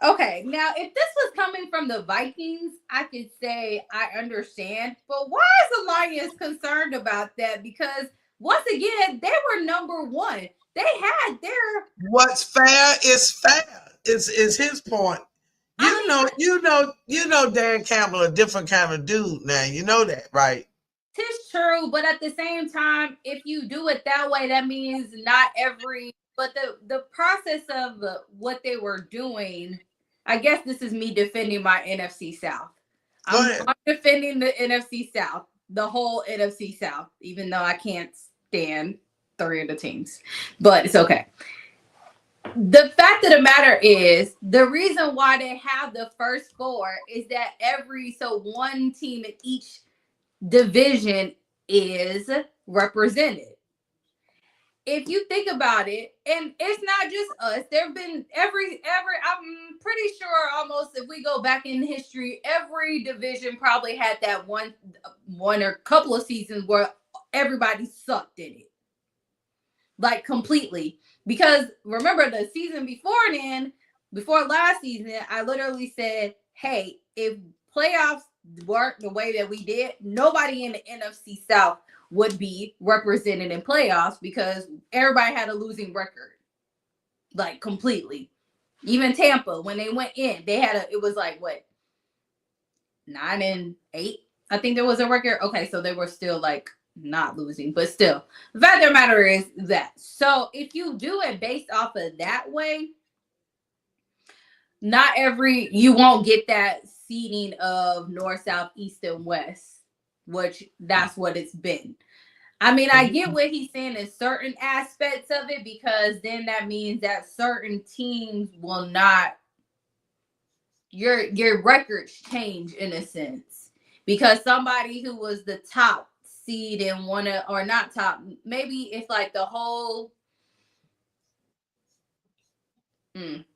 okay. Now, if this was coming from the Vikings, I could say I understand. But why is the Lions concerned about that? Because once again, they were number 1. They had their what's fair is fair. Is his point. You know Dan Campbell, a different kind of dude now. You know that, right? Tis true, but at the same time, if you do it that way, that means not every. But the process of what they were doing, I guess this is me defending my NFC South. I'm defending the NFC South, the whole NFC South, even though I can't stand 3 of the teams. But it's okay. The fact of the matter is, the reason why they have the first 4 is that one team in each division is represented. If you think about it, and it's not just us, there have been I'm pretty sure almost if we go back in history, every division probably had that one or couple of seasons where everybody sucked in it. Like completely. Because remember the season before last season, I literally said, hey, if playoffs work the way that we did, nobody in the NFC South would be represented in playoffs because everybody had a losing record. Like completely. Even Tampa, when they went in, it was like what? 9-8. I think there was a record. Okay, so they were still like not losing, but still. The fact of the matter is that. So if you do it based off of that way, you won't get that seeding of North, South, East, and West, which that's what it's been. I mean, I get what he's saying in certain aspects of it, because then that means that certain teams will not, your records change in a sense, because somebody who was the top seed and or not top, maybe it's like the whole,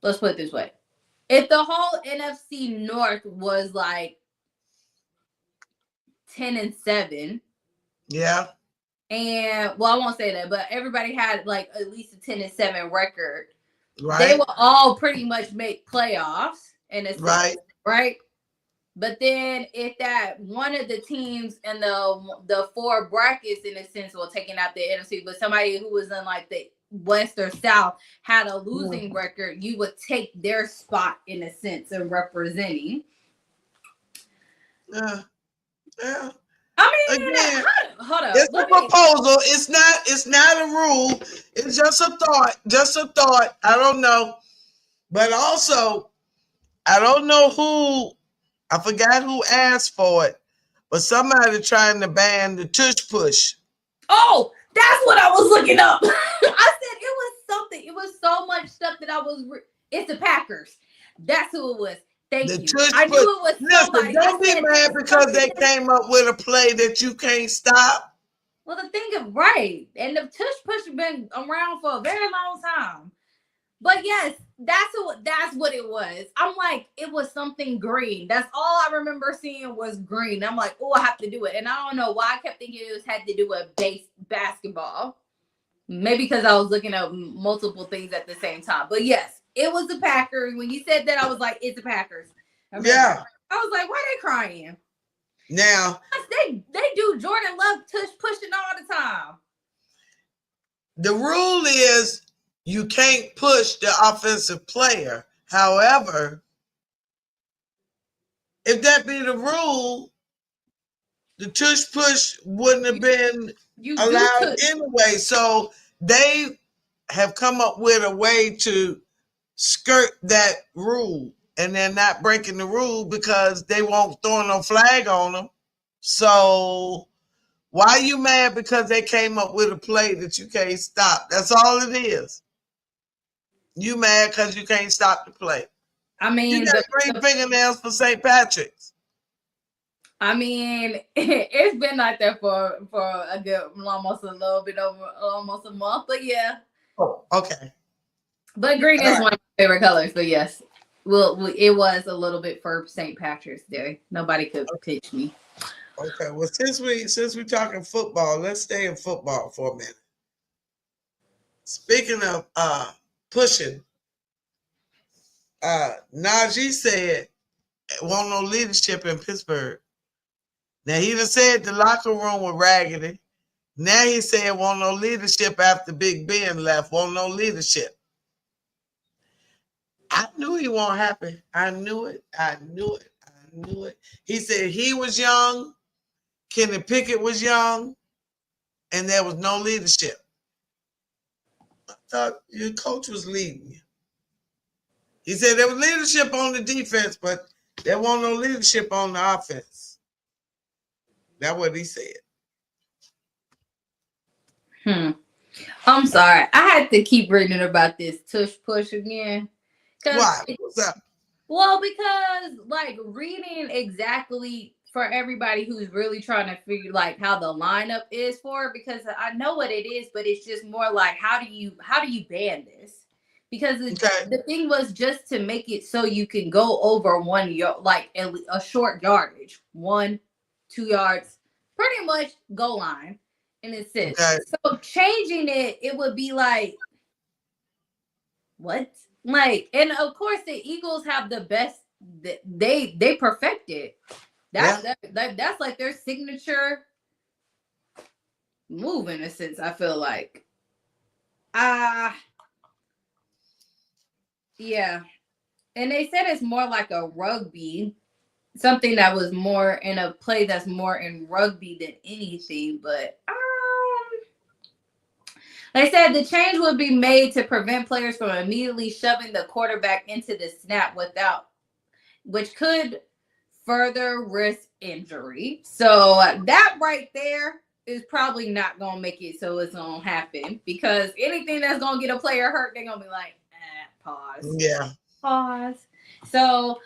let's put it this way. If the whole NFC North was like 10-7. Yeah. And well, I won't say that, but everybody had like at least a 10-7 record. Right. They will all pretty much make playoffs, and it's right. Right. But then if that one of the teams in the four brackets, in a sense, well, taking out the NFC, but somebody who was in like the West or South had a losing record, you would take their spot in a sense of representing. Yeah. I mean, Again, hold up. it's a proposal. It's not a rule. It's just a thought. Just a thought. I don't know. But also, I don't know who, I forgot who asked for it, but somebody trying to ban the tush push. Oh, that's what I was looking up. I said it was something. It was so much stuff that I was. It's the Packers. That's who it was. Thank you. I knew it was somebody. Listen, don't be mad because they came up with a play that you can't stop. Well, the thing is right, and the tush push has been around for a very long time. But yes, that's what it was. I'm like, it was something green. That's all I remember seeing was green. I'm like, oh, I have to do it. And I don't know why I kept thinking it had to do with basketball. Maybe because I was looking at multiple things at the same time. But yes, it was the Packers. When you said that, I was like, it's the Packers. Yeah. I was like, why are they crying? Now, they do Jordan Love tush pushing all the time. The rule is you can't push the offensive player. However, if that be the rule, the tush push wouldn't have been allowed anyway. So they have come up with a way to skirt that rule, and they're not breaking the rule because they won't throw no flag on them. So why are you mad because they came up with a play that you can't stop? That's all it is. You mad because you can't stop the play. I mean, you got green fingernails for St. Patrick's. I mean, it's been like that for a good, almost a little bit over almost a month, but yeah. Oh, okay. But green is one of my favorite colors, but yes. Well, it was a little bit for St. Patrick's Day. Nobody could pitch me. Okay, well, since we're talking football, let's stay in football for a minute. Speaking of pushing, Najee said want no leadership in Pittsburgh. Now he done said the locker room was raggedy. Now he said want no leadership after Big Ben left. Want no leadership. I knew he won't happen. I knew it. He said he was young. Kenny Pickett was young, and there was no leadership. I thought your coach was leading you. He said there was leadership on the defense, but there wasn't no leadership on the offense. That's what he said. I'm sorry. I had to keep reading about this tush push again. Why? What's up? Well, because like reading exactly for everybody who's really trying to figure like how the lineup is for it, because I know what it is, but it's just more like how do you ban this? Because the thing was just to make it so you can go over 1 yard, like a short yardage, 1-2 yards, pretty much goal line, and it's it. Okay. So changing it would be like what? Like, and of course the Eagles have the best. They perfected. That's like their signature move in a sense. I feel like, yeah, and they said it's more like a rugby, something that was more in a play that's more in rugby than anything, but. They said the change would be made to prevent players from immediately shoving the quarterback into the snap which could further risk injury. So that right there is probably not going to make it so it's going to happen, because anything that's going to get a player hurt, they're going to be like, pause. Yeah. Pause. So,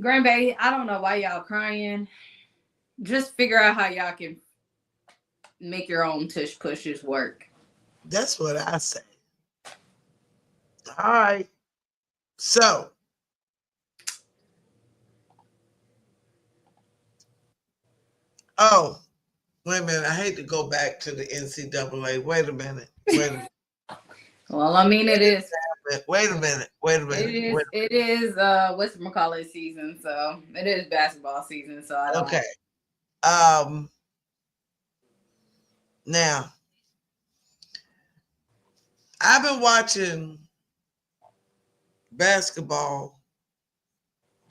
Green Bay, I don't know why y'all crying. Just figure out how y'all can make your own tush pushes work. That's what I say. All right. So, wait a minute. I hate to go back to the NCAA. Wait a minute. Well, I mean, it is. Wait a minute. It is whatchamacallit season, so it is basketball season, so I don't. Okay. Now I've been watching basketball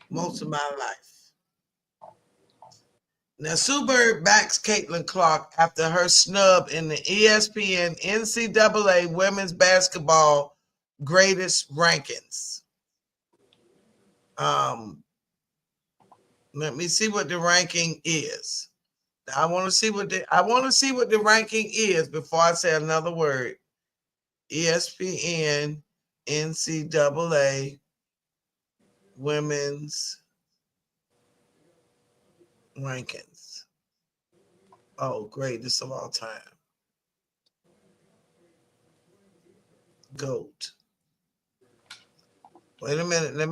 most of my life. Now, Sue Bird backs Caitlin Clark after her snub in the ESPN NCAA women's basketball greatest rankings. Let me see what the ranking is. I want to see what the ranking is before I say another word. ESPN NCAA women's rankings. Oh, greatest of all time. GOAT. Wait a minute. Let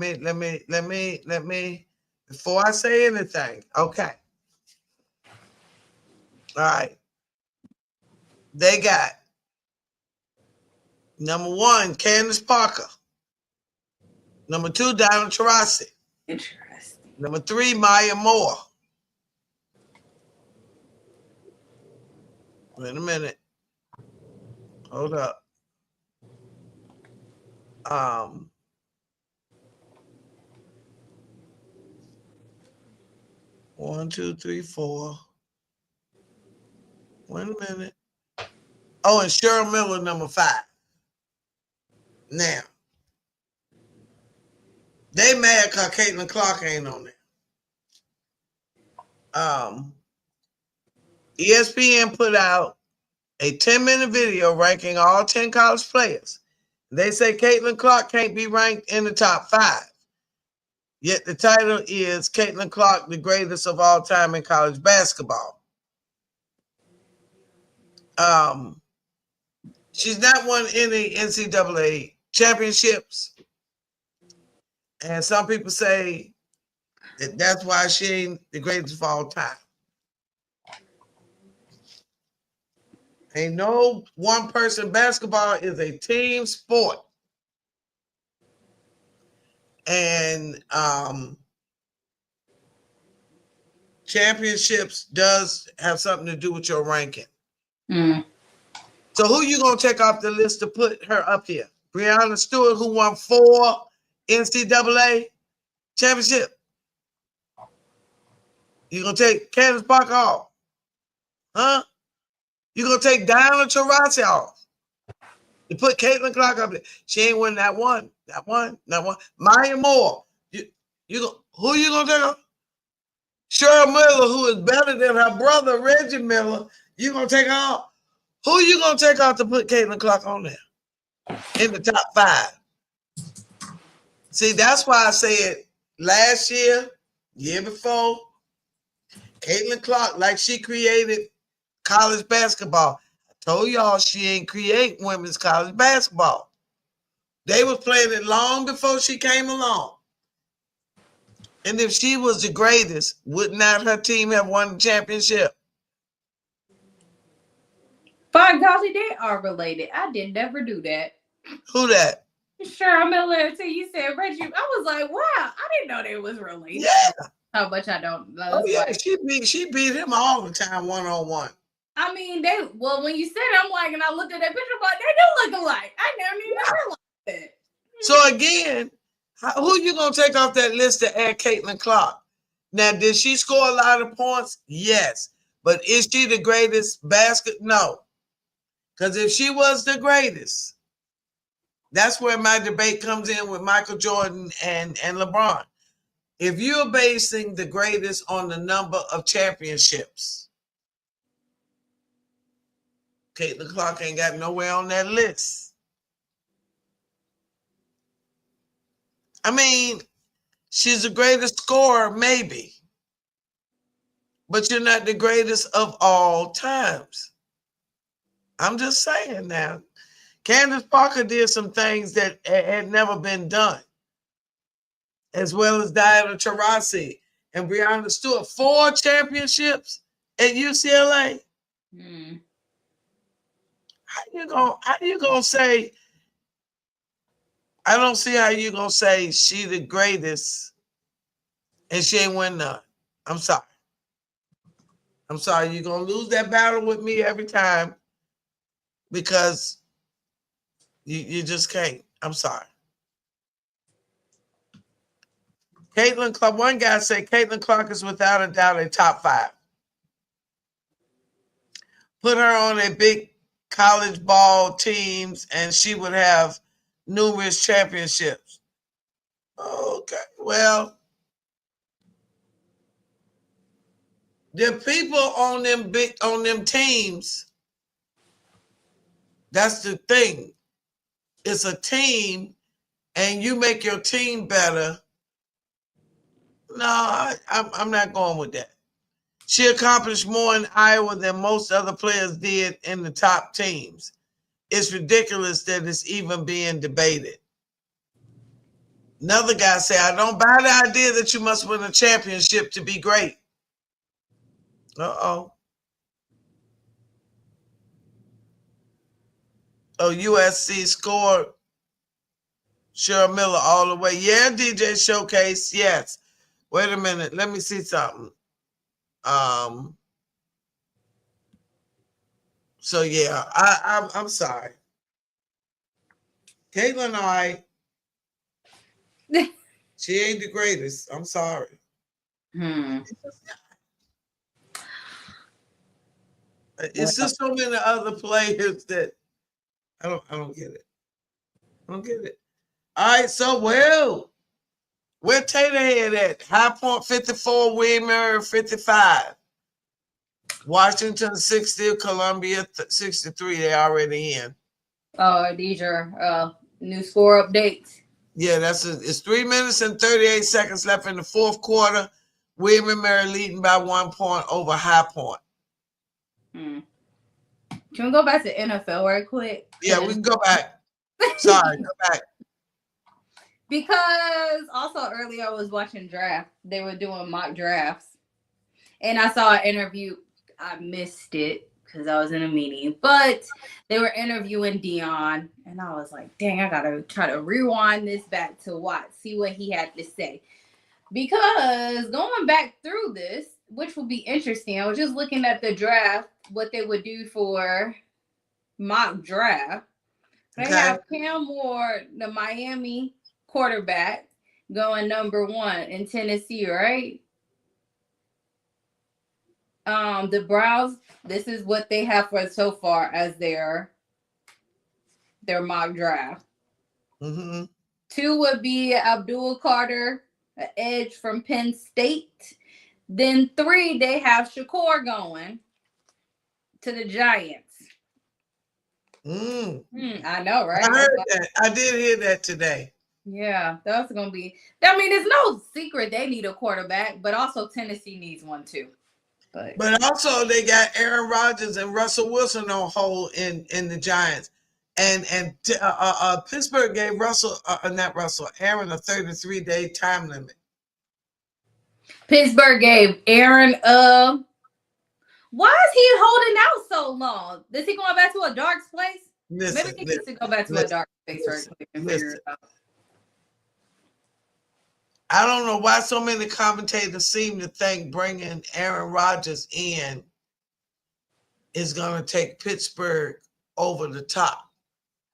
me before I say anything. Okay. All right. They got number 1, Candace Parker. Number 2, Diana Taurasi. Interesting. Number 3, Maya Moore. Wait a minute. Hold up. 1, 2, 3, 4. Wait a minute. Oh, and Cheryl Miller, number 5. Now, they mad because Caitlin Clark ain't on there. ESPN put out a 10-minute video ranking all 10 college players. They say Caitlin Clark can't be ranked in the top 5. Yet the title is Caitlin Clark, the greatest of all time in college basketball. She's not won any NCAA championships. And some people say that that's why she ain't the greatest of all time. Ain't no one person. Basketball is a team sport. And championships does have something to do with your ranking. Mm. So who you gonna take off the list to put her up here? Breanna Stewart, who won 4 NCAA championship. You gonna take Candace Parker off? Huh? You gonna take Diana Taurasi off? You put Caitlin Clark up there. She ain't win that one. Maya Moore. Who you gonna take off? Cheryl Miller, who is better than her brother Reggie Miller. You gonna take off? Who you gonna take off to put Caitlin Clark on there in the top 5? See, that's why I said last year before, Caitlin Clark, like she created college basketball. I told y'all she ain't create women's college basketball. They was playing it long before she came along. And if she was the greatest, would not her team have won the championship? By golly, they are related. I did never do that. Who that? Cheryl Miller until you said Reggie. I was like, wow, I didn't know they was related. Yeah. How much I don't know. Oh yeah, she beat him all the time 1-on-1. I mean, when you said it, I'm like, and I looked at that picture, but they do look alike. I never even realized that. So again, who you gonna take off that list to add Caitlin Clark? Now, did she score a lot of points? Yes. But is she the greatest basket? No. Because if she was the greatest, that's where my debate comes in with Michael Jordan and LeBron. If you're basing the greatest on the number of championships, Caitlin Clark ain't got nowhere on that list. I mean, she's the greatest scorer, maybe. But you're not the greatest of all times. I'm just saying now. Candace Parker did some things that had never been done, as well as Diana Taurasi and Breanna Stewart. 4 championships at UCLA. Mm. How you gonna say I don't see how you gonna say she the greatest and she ain't win none. I'm sorry. I'm sorry. You're gonna lose that battle with me every time because you just can't. I'm sorry. Caitlin Clark, one guy said Caitlin Clark is without a doubt a top 5. Put her on a big college ball teams and she would have numerous championships. Okay, well, the people on them teams. That's the thing. It's a team, and you make your team better. No, I'm not going with that. She accomplished more in Iowa than most other players did in the top teams. It's ridiculous that it's even being debated. Another guy said, I don't buy the idea that you must win a championship to be great. Uh-oh. Oh, USC scored Cheryl Miller all the way. Yeah, DJ Showcase, yes. Wait a minute. Let me see something. So yeah, I'm sorry. Caitlin, all right. She ain't the greatest. I'm sorry. It's just so many other players that I don't get it. I don't get it. All right, so where Taterhead at? High Point 54, William 55. Washington 60, Columbia 63. They already in. Oh, these are new score updates. Yeah, it's 3 minutes and 38 seconds left in the fourth quarter. William and Mary leading by 1 point over High Point. Can we go back to NFL right quick? Yeah, we can go back. Sorry, go back. Because also earlier I was watching draft. They were doing mock drafts. And I saw an interview. I missed it because I was in a meeting. But they were interviewing Dion. And I was like, dang, I got to try to rewind this back to see what he had to say. Because going back through this, which will be interesting, I was just looking at the draft, what they would do for mock draft. They have Cam Ward, the Miami quarterback, going number 1 in Tennessee, right? The Browns, this is what they have for so far as their mock draft. 2 would be Abdul Carter, an edge from Penn State. Then 3, they have Shakur going to the Giants. I know, right? I heard that. I did hear that today. Yeah, that's going to be. I mean, it's no secret they need a quarterback, but also Tennessee needs one too. But also they got Aaron Rodgers and Russell Wilson on hold in the Giants, and Pittsburgh gave Aaron a 33-day time limit. Pittsburgh gave Aaron why is he holding out so long? Is he going back to a dark place? Maybe he needs to go back to a dark place right quick and figure it out. I don't know why so many commentators seem to think bringing Aaron Rodgers in is going to take Pittsburgh over the top.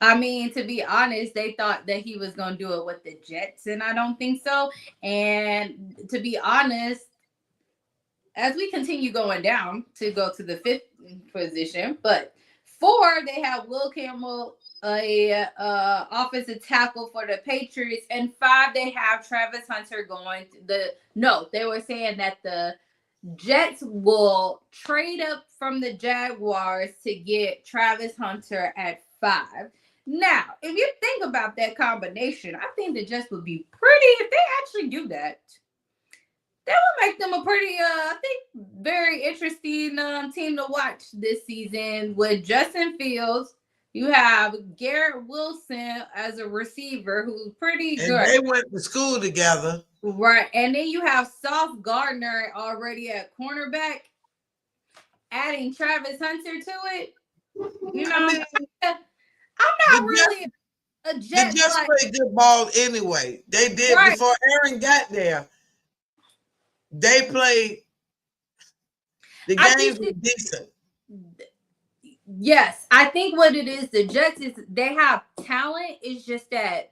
I mean, to be honest, they thought that he was going to do it with the Jets, and I don't think so. And to be honest, as we continue going down to go to the 5th position, but 4, they have Will Campbell, a offensive tackle for the Patriots, and 5, they have Travis Hunter going. They were saying that the Jets will trade up from the Jaguars to get Travis Hunter at 5. Now, if you think about that combination, I think the Jets would be pretty, if they actually do that, that would make them a pretty, I think, very interesting team to watch this season. With Justin Fields, you have Garrett Wilson as a receiver who's pretty good. They went to school together. Right. And then you have Sauce Gardner already at cornerback. Adding Travis Hunter to it. You know, I'm not really a The Jets Jets like played good ball anyway. They did right. before Aaron got there. They played the I games think were decent. yes, I think what it is, the Jets is they have talent. It's just that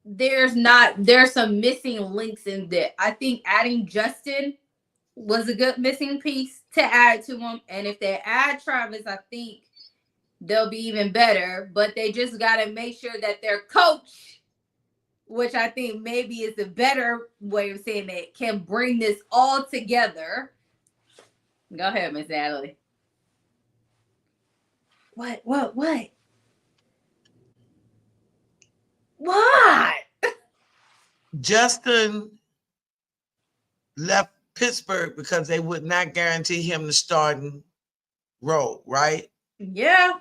there's some missing links in there. I think adding Justin was a good missing piece to add to them. And if they add Travis, I think they'll be even better. But they just got to make sure that their coach, which I think maybe is a better way of saying it, can bring this all together. Go ahead, Miss Natalie. What? What? Justin left Pittsburgh because they would not guarantee him the starting role, right? Yeah.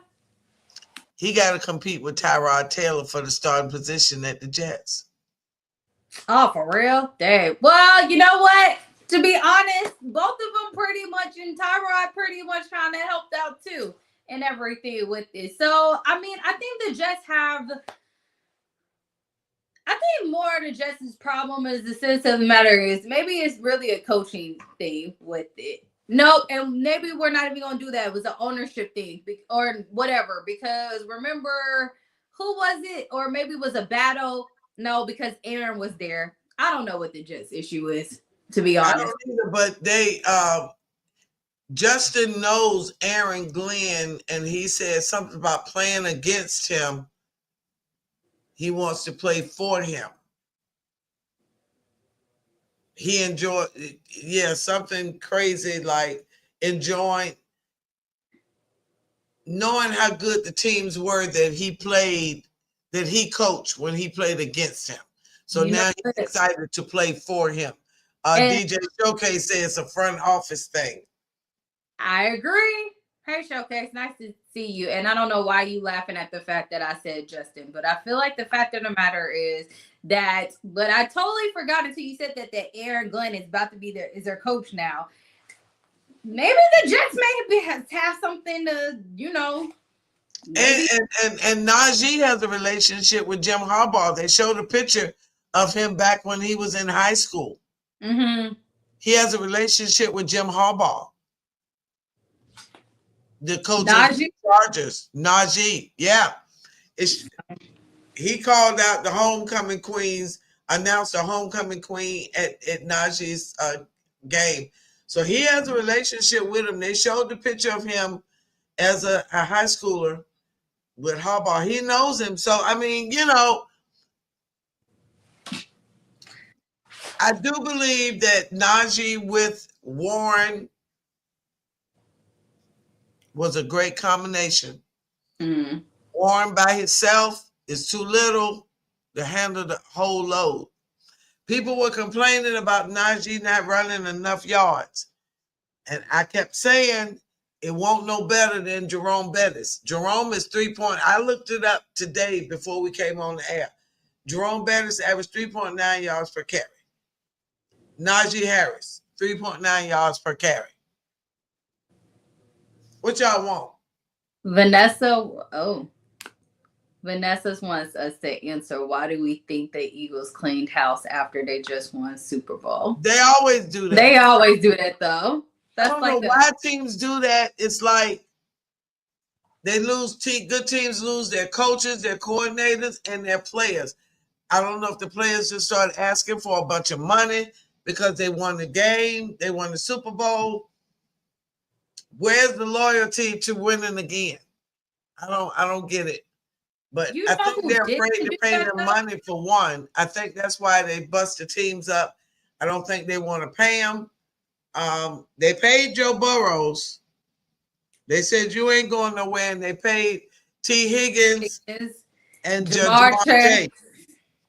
He got to compete with Tyrod Taylor for the starting position at the Jets. Oh, for real? Dang. Well, you know what? To be honest, both of them pretty much, and Tyrod pretty much kind of helped out too and everything with this. So, I mean, I think the Jets have. I think more of the Jets' problem is the sense of the matter is maybe it's really a coaching thing with it. No, and maybe we're not even gonna do that. It was an ownership thing or whatever. Because remember, who was it? Or maybe it was a battle. No, because Aaron was there. I don't know what the Jets issue is, to be I honest. don't either, but they Justin knows Aaron Glenn, and he said something about playing against him. He wants to play for him. He enjoyed, something crazy like enjoying knowing how good the teams were that he played, that he coached when he played against him. So now he's excited to play for him. DJ Showcase says it's a front office thing. I agree. Hey, Showcase, nice to see you. And I don't know why you laughing at the fact that I said Justin, but I feel like the fact of the matter is that, but I totally forgot until you said that Aaron Glenn is about to be their coach now. Maybe the Jets maybe have something to, And Najee has a relationship with Jim Harbaugh. They showed a picture of him back when he was in high school. Mm-hmm. He has a relationship with Jim Harbaugh, the coach of the Chargers. Najee, yeah. He called out the homecoming queens, announced a homecoming queen at Najee's game. So he has a relationship with him. They showed the picture of him as a high schooler with Harbaugh. He knows him. So, I mean, I do believe that Najee with Warren was a great combination. Mm. Warren by himself is too little to handle the whole load. People were complaining about Najee not running enough yards. And I kept saying it won't no better than Jerome Bettis. Jerome is 3 point. I looked it up today before we came on the air. Jerome Bettis averaged 3.9 yards per carry. Najee Harris, 3.9 yards per carry. What y'all want? Vanessa wants us to answer, why do we think the Eagles cleaned house after they just won Super Bowl? They always do that. They always do that, though. That's I don't know why teams do that. It's like they lose. Good teams lose their coaches, their coordinators, and their players. I don't know if the players just started asking for a bunch of money because they won the game, they won the Super Bowl. Where's the loyalty to winning again? I don't get it. But I think they're afraid to pay them money for one. I think that's why they bust the teams up. I don't think they want to pay them. They paid Joe Burrows. They said you ain't going nowhere, and they paid T. Higgins and Jamar Chase.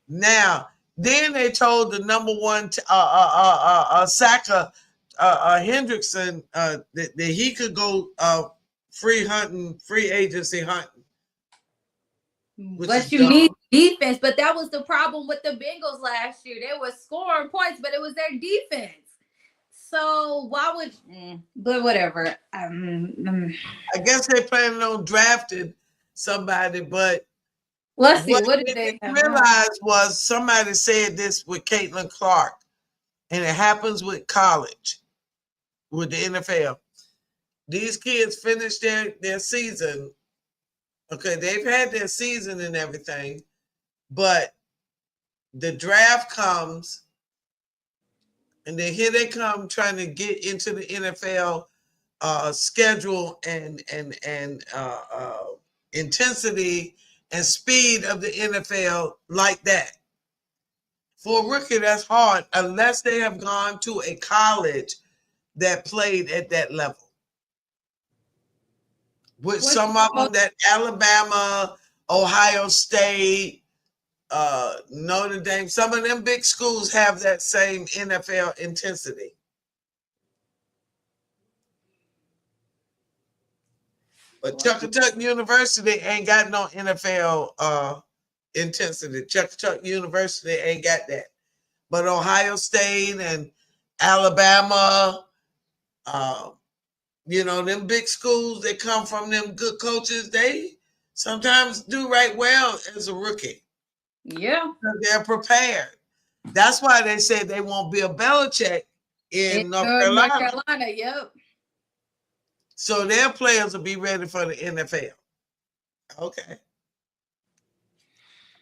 Now, then they told the number one sacker, Hendrickson, that he could go free agency hunting. But you need defense. But that was the problem with the Bengals last year. They were scoring points, but it was their defense. So why would? But whatever. I guess they're planning on drafting somebody, but Let's see. What What they did they didn't have? realize was somebody said this with Caitlin Clark, and it happens with college, with the NFL. These kids finish their season. Okay, they've had their season and everything, but the draft comes, and then here they come trying to get into the NFL schedule and intensity and speed of the NFL like that. For a rookie, that's hard unless they have gone to a college that played at that level. With some of them, that Alabama, Ohio State, Notre Dame, some of them big schools have that same NFL intensity. But Chuck University ain't got no NFL intensity. Chuck University ain't got that. But Ohio State and Alabama, them big schools that come from them good coaches, they sometimes do right well as a rookie. Yeah. They're prepared. That's why they said they won't be a Belichick in North Carolina. Yep. So their players will be ready for the NFL. Okay.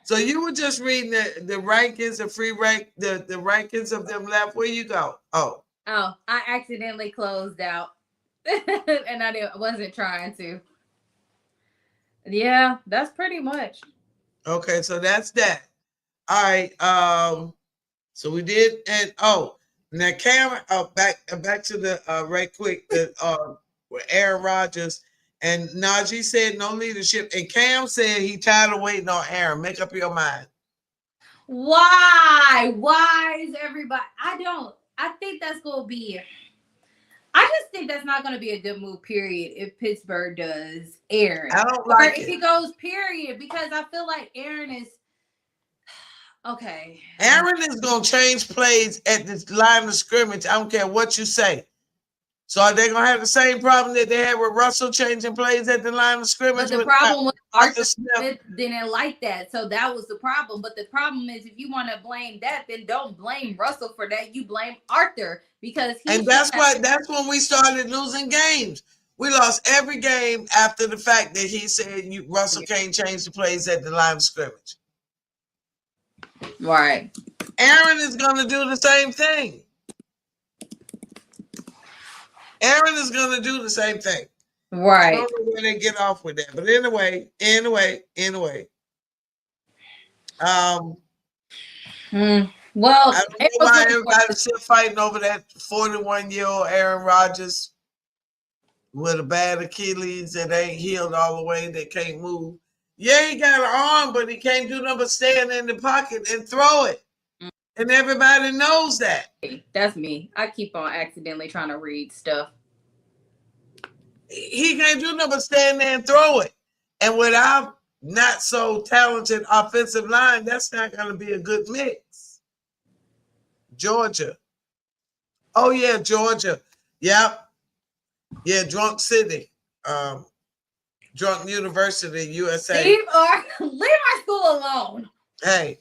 So you were just reading the rankings, the free rank, the rankings of them left. Where you go? Oh, I accidentally closed out. And wasn't trying to. Yeah, that's pretty much. Okay, so that's that. All right. So we did, and now Cam, back to the right quick, with Aaron Rodgers and Najee said no leadership, and Cam said he tired of waiting on Aaron. Make up your mind. Why? Why is everybody? I think that's gonna be. I just think that's not going to be a good move, period, if Pittsburgh does Aaron. I don't like it. If he goes, period, because I feel like Aaron is... Okay. Aaron is going to change plays at this line of scrimmage. I don't care what you say. So are they going to have the same problem that they had with Russell changing plays at the line of scrimmage? But the problem was Arthur Smith didn't like that. So that was the problem. But the problem is, if you want to blame that, then don't blame Russell for that. You blame Arthur, because that's when we started losing games. We lost every game after the fact that he said Russell can't change the plays at the line of scrimmage. Right. Aaron is going to do the same thing. Aaron is going to do the same thing. Right. I don't know where they get off with that. But anyway. Well, I don't know why everybody's still fighting over that 41-year-old Aaron Rodgers with a bad Achilles that ain't healed all the way, that can't move. Yeah, he got an arm, but he can't do nothing but stand in the pocket and throw it. And everybody knows that. That's me. I keep on accidentally trying to read stuff. He can't do nothing but stand there and throw it. And without not so talented offensive line, that's not going to be a good mix. Georgia. Oh, yeah, Georgia. Yep. Yeah, Drunk City. Drunk University, USA. Leave our school alone. Hey.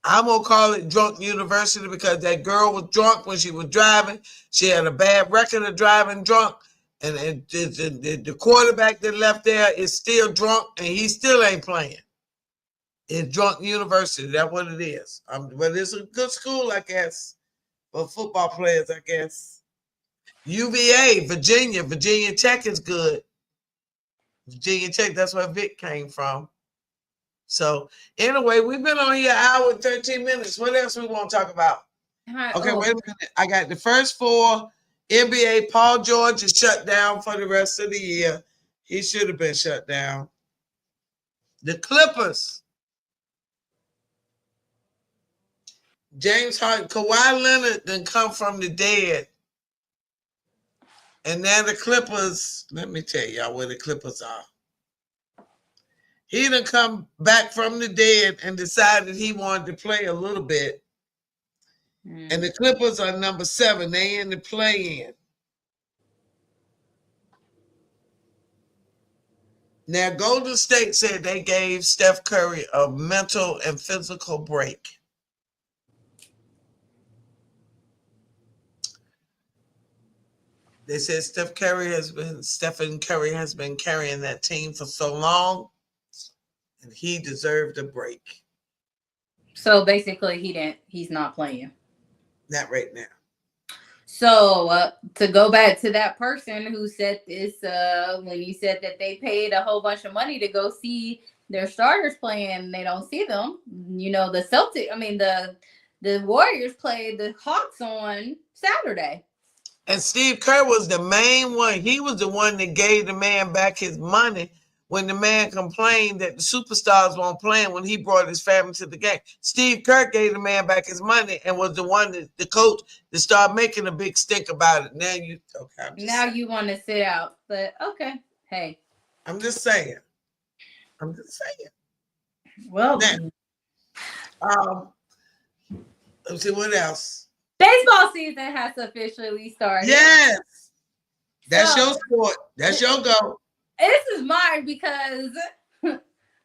I'm going to call it Drunk University because that girl was drunk when she was driving. She had a bad record of driving drunk. And the quarterback that left there is still drunk, and he still ain't playing. It's Drunk University. That's what it is. But it's a good school, I guess, for football players, I guess. UVA, Virginia Tech is good. Virginia Tech, that's where Vic came from. So, anyway, we've been on here an hour and 13 minutes. What else we want to talk about? Okay, wait a minute. I got the first four. NBA, Paul George is shut down for the rest of the year. He should have been shut down. The Clippers. James Harden, Kawhi Leonard done come from the dead. And now the Clippers, let me tell y'all where the Clippers are. He done come back from the dead and decided he wanted to play a little bit. And the Clippers are number 7. They in the play-in. Now, Golden State said they gave Steph Curry a mental and physical break. They said Stephen Curry has been carrying that team for so long, and he deserved a break. So basically, he's not playing. Not right now. So to go back to that person who said this, when you said that they paid a whole bunch of money to go see their starters playing, and they don't see them. You know, the Warriors played the Hawks on Saturday. And Steve Kerr was the main one. He was the one that gave the man back his money when the man complained that the superstars weren't playing when he brought his family to the game. Steve Kerr gave the man back his money and was the one that the coach that started making a big stink about it. Now you want to sit out, but okay. Hey. I'm just saying. Well, now, let's see what else. Baseball season has officially started. Yes. That's your sport. That's your goal. This is mine because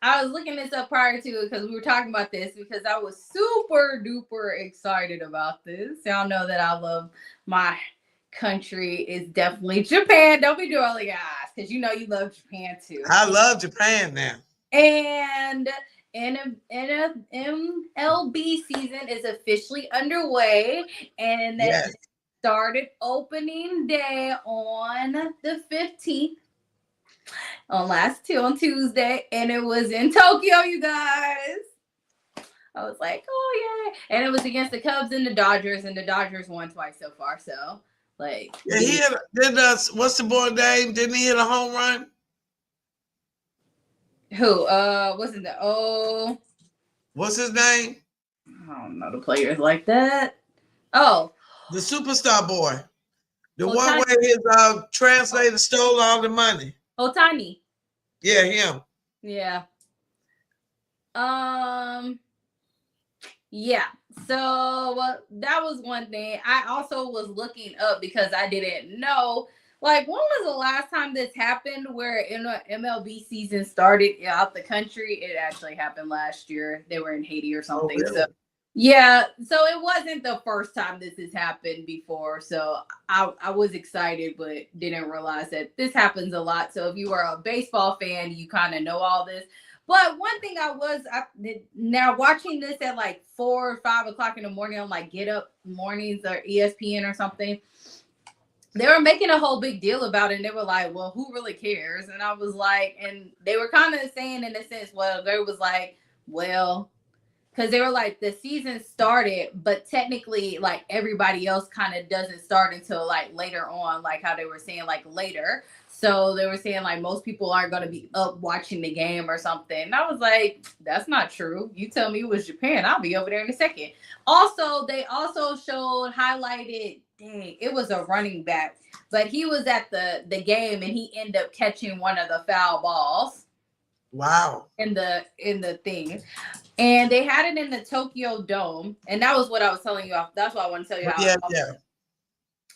I was looking this up prior to it because we were talking about this because I was super duper excited about this. Y'all know that I love my country is definitely Japan. Don't be doing guys because you know you love Japan too. I love Japan now. And MLB season is officially underway, and it started opening day on the 15th on Tuesday, and it was in Tokyo, you guys. I was like, oh yeah, and it was against the Cubs and the Dodgers won twice so far. So like, yeah, what's the boy name? Didn't he hit a home run? Who? Wasn't that? Oh, what's his name? I don't know the players like that. Oh, the superstar boy, the Otani. One where his translator stole all the money. Otani. Yeah, him. Yeah. Yeah. So that was one thing. I also was looking up because I didn't know. Like, when was the last time this happened where MLB season started out the country? It actually happened last year. They were in Haiti or something. Oh, really? So, yeah. So it wasn't the first time this has happened before. So I was excited, but didn't realize that this happens a lot. So if you are a baseball fan, you kind of know all this. But one thing now watching this at like 4 or 5 o'clock in the morning on like Get Up Mornings or ESPN or something, they were making a whole big deal about it. And they were like, well, who really cares? And I was like, and they were kind of saying in a sense, well, they was like, well, because they were like, the season started, but technically like everybody else kind of doesn't start until like later on, like how they were saying like later. So they were saying like most people aren't going to be up watching the game or something. And I was like, that's not true. You tell me it was Japan, I'll be over there in a second. Also, they also highlighted, dang, it was a running back, but he was at the game and he ended up catching one of the foul balls. Wow. In the thing. And they had it in the Tokyo Dome. And that was what I was telling you off. That's what I want to tell you. Yeah.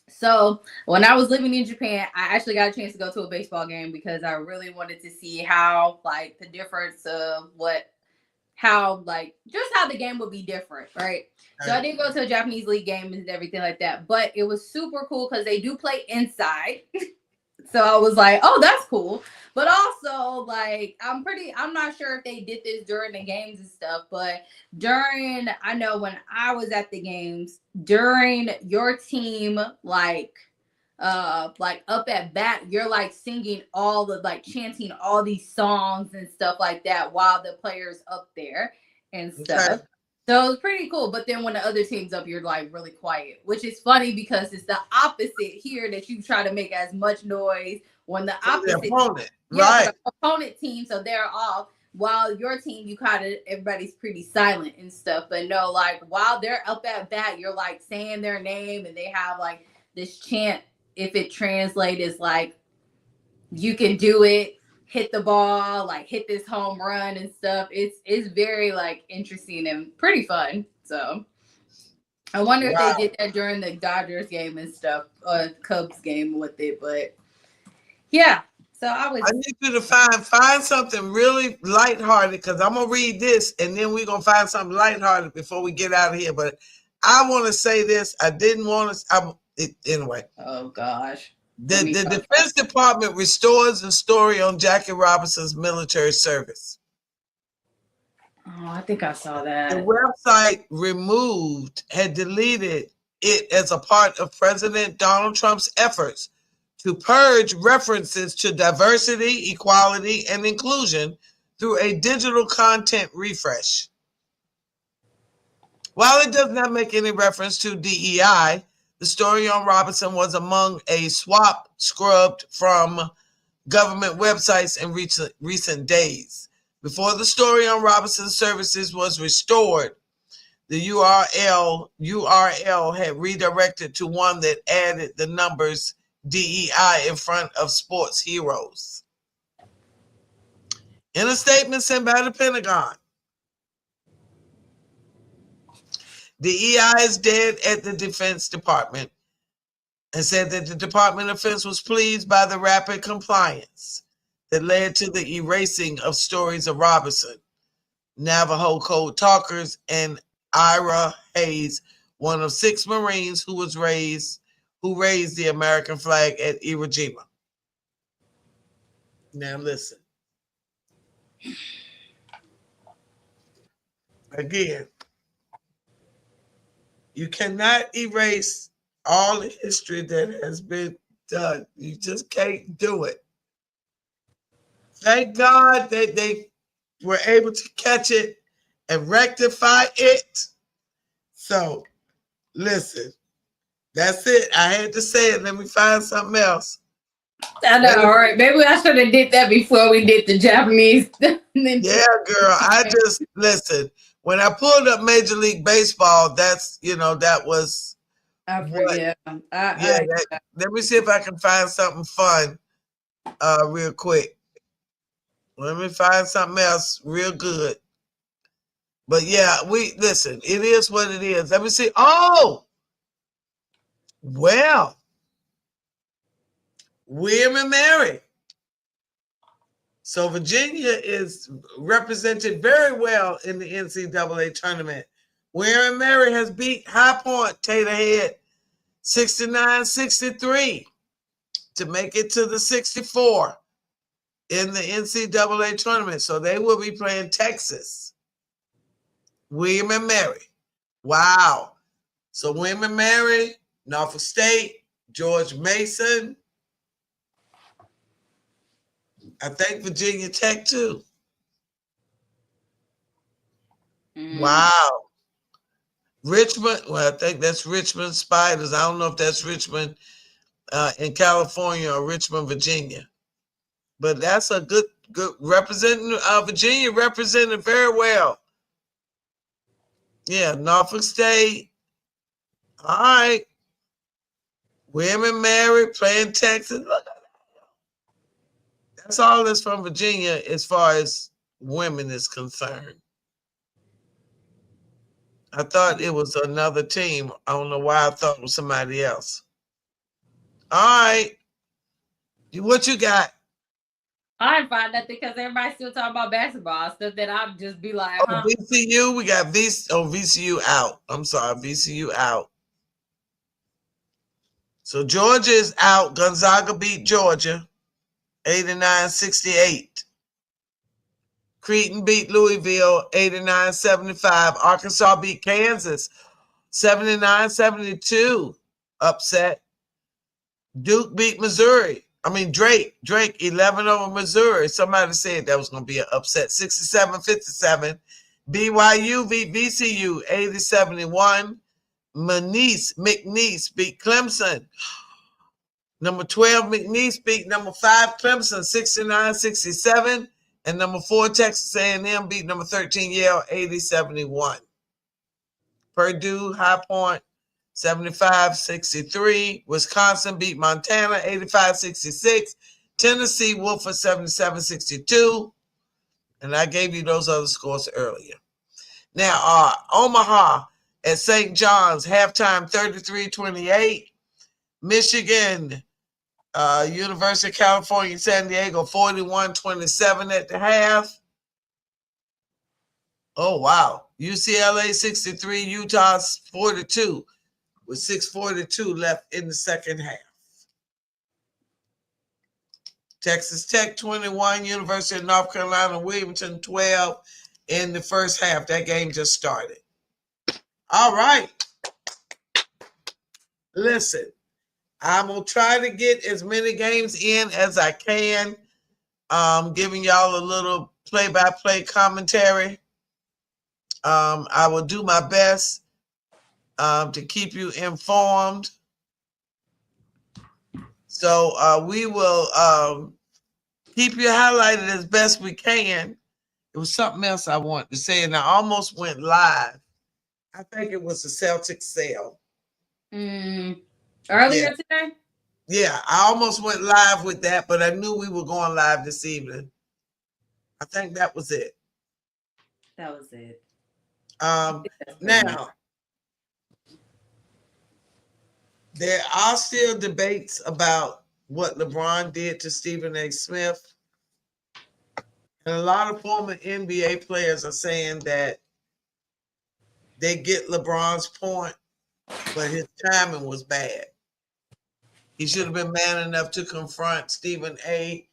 So when I was living in Japan, I actually got a chance to go to a baseball game because I really wanted to see how like the difference of how the game would be different, right? So I didn't go to a Japanese league game and everything like that, but it was super cool because they do play inside. So I was like, oh, that's cool. But also, like, I'm not sure if they did this during the games and stuff, but I know when I was at the games, during your team, like up at bat, you're like singing chanting all these songs and stuff like that while the players up there and stuff. Okay. So it was pretty cool. But then when the other team's up, you're like really quiet, which is funny because it's the opposite here that you try to make as much noise when the opposite opponent team, so they're off, while your team, everybody's pretty silent and stuff. But no, like while they're up at bat, you're like saying their name and they have like this chant. If it translates, is like, you can do it, hit the ball, like hit this home run and stuff. It's very like interesting and pretty fun. So I wonder if they did that during the Dodgers game and stuff, Cubs game with it. But yeah, So I was. I need you to find something really lighthearted because I'm gonna read this and then we're gonna find something lighthearted before we get out of here. But I want to say this. I didn't want to. Anyway. Oh gosh. The Defense Department restores the story on Jackie Robinson's military service. Oh, I think I saw that. The website had deleted it as a part of President Donald Trump's efforts to purge references to diversity, equality, and inclusion through a digital content refresh. While it does not make any reference to DEI, the story on Robinson was among a swap scrubbed from government websites in recent days. Before the story on Robinson's services was restored, the URL had redirected to one that added the numbers DEI in front of sports heroes. In a statement sent by the Pentagon, DEI is dead at the Defense Department and said that the Department of Defense was pleased by the rapid compliance that led to the erasing of stories of Robinson, Navajo code talkers, and Ira Hayes, one of 6 Marines who raised the American flag at Iwo Jima. Now listen. Again, you cannot erase all the history that has been done. You just can't do it. Thank God that they were able to catch it and rectify it. So, listen, that's it. I had to say it. Let me find something else. I know, all right. Maybe I should have did that before we did the Japanese. Yeah, girl. I just, listen. When I pulled up Major League Baseball, that's, that was. I forget. Let me see if I can find something fun real quick. Let me find something else real good. But yeah, listen, it is what it is. Let me see. Oh, well, William and Mary. So Virginia is represented very well in the NCAA tournament. William and Mary has beat High Point Taterhead 69-63 to make it to the 64 in the NCAA tournament. So they will be playing Texas. William and Mary. Wow. So William and Mary, Norfolk State, George Mason. I think Virginia Tech too. Wow. Richmond, well, I think that's Richmond Spiders. I don't know if that's Richmond in California or Richmond, Virginia. But that's a good representing Virginia represented very well. Yeah, Norfolk State. All right. William and Mary playing Texas. Look at that. That's all that's from Virginia as far as women is concerned. I thought it was another team. I don't know why I thought it was somebody else. All right. What you got? I didn't find nothing because everybody's still talking about basketball stuff that I'd just be like, huh? VCU, we got VCU out. I'm sorry, VCU out. So Georgia is out. Gonzaga beat Georgia 89-68. Creighton beat Louisville 89-75. Arkansas beat Kansas 79-72. Upset. Duke beat Missouri. Drake 11 over Missouri. Somebody said that was going to be an upset. 67-57. BYU beat VCU 80-71. McNeese beat Clemson. Number 12 McNeese beat number 5 Clemson 69-67. And number 4 Texas A&M beat number 13 Yale 80-71. Purdue High Point 75-63. Wisconsin beat Montana 85-66. Tennessee Wofford 77-62. And I gave you those other scores earlier. Now, Omaha at St. John's halftime 33-28. Michigan University of California, San Diego, 41-27 at the half. Oh, wow. UCLA 63, Utah 42 with 6:42 left in the second half. Texas Tech 21, University of North Carolina, Wilmington 12 in the first half. That game just started. All right. Listen, I'm going to try to get as many games in as I can, giving y'all a little play-by-play commentary. I will do my best to keep you informed. So we will keep you highlighted as best we can. It was something else I wanted to say, and I almost went live. I think it was the Celtics sale. Earlier today? Yeah, I almost went live with that, but I knew we were going live this evening. I think that was it. That was it. Now, there are still debates about what LeBron did to Stephen A. Smith. And a lot of former NBA players are saying that they get LeBron's point, but his timing was bad. He should have been man enough to confront Stephen A.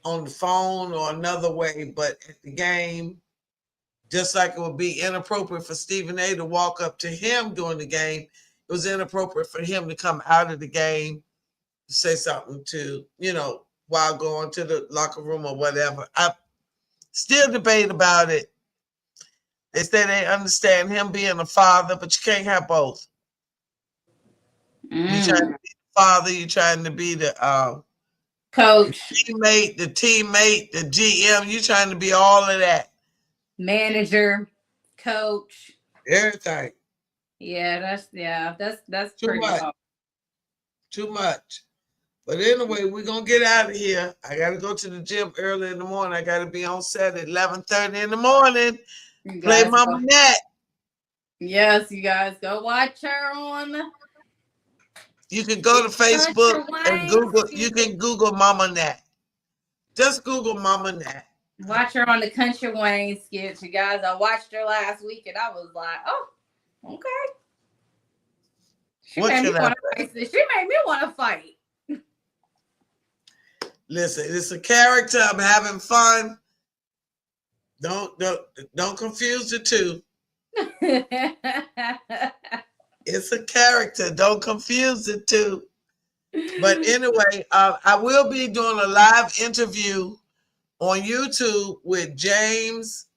on the phone or another way, but at the game, just like it would be inappropriate for Stephen A. to walk up to him during the game, it was inappropriate for him to come out of the game to say something to, while going to the locker room or whatever. I still debate about it. They say they understand him being a father, but you can't have both. You're trying to be the father, you're trying to be the coach, the teammate, the GM. You're trying to be all of that. Manager, coach, everything. Yeah, that's too much. Hard. Too much. But anyway, we're gonna get out of here. I gotta go to the gym early in the morning. I gotta be on set at 11:30 in the morning. Play Mama Nat. Yes, you guys go watch her on. You can go to Facebook and Google. You can Google Mama Nat. Just Google Mama Nat. Watch her on the Country Wayne skit, you guys. I watched her last week and I was like, oh, okay. She made me want to fight. Listen, it's a character. I'm having fun. Don't confuse the two. It's a character. Don't confuse the two. But anyway, I will be doing a live interview on YouTube with James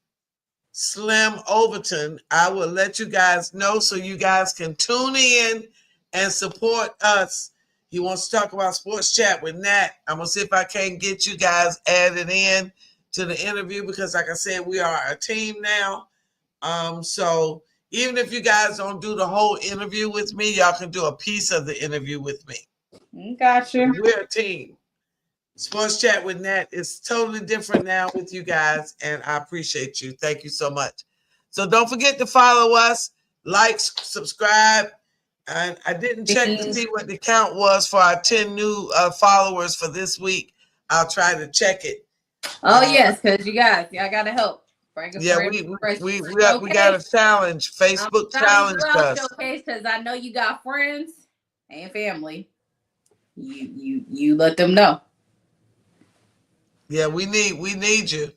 Slim Overton. I will let you guys know so you guys can tune in and support us. He wants to talk about Sports Chat with Nat. I'm going to see if I can get you guys added in to the interview because, like I said, we are a team now. So even if you guys don't do the whole interview with me, y'all can do a piece of the interview with me. Gotcha. We're a team. Sports Chat with Nat is totally different now with you guys, and I appreciate you. Thank you so much. So don't forget to follow us, like, subscribe. And I didn't check to see what the count was for our 10 new followers for this week. I'll try to check it. Oh, yes, because y'all got to help. Yeah, we got a challenge. Facebook challenged us. Showcase because I know you got friends and family. You let them know. Yeah, we need you.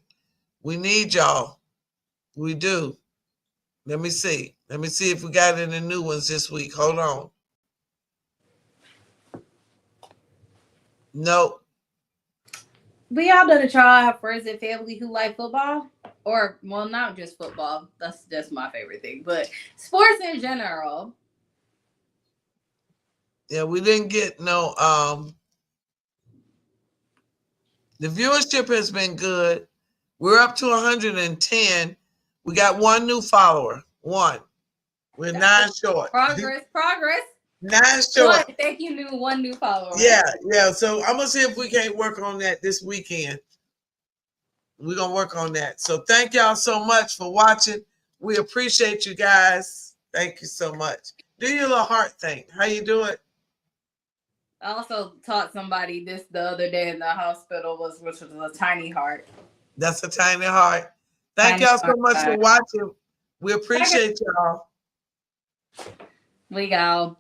We need y'all. We do. Let me see. Let me see if we got any new ones this week. Hold on. Nope. We all done a try. Have friends and family who like football, or well, not just football. That's just my favorite thing, but sports in general. Yeah, we didn't get no. The viewership has been good. We're up to 110. We got one new follower. One. We're 9 short. Progress. 9 short. Thank you, one new follower. Yeah. So I'm gonna see if we can't work on that this weekend. We're gonna work on that. So thank y'all so much for watching. We appreciate you guys. Thank you so much. Do your little heart thing. How you do it? I also taught somebody this the other day in the hospital, which was a tiny heart. That's a tiny heart. Thank Tiny y'all so heart. much for watching. We appreciate y'all. We go.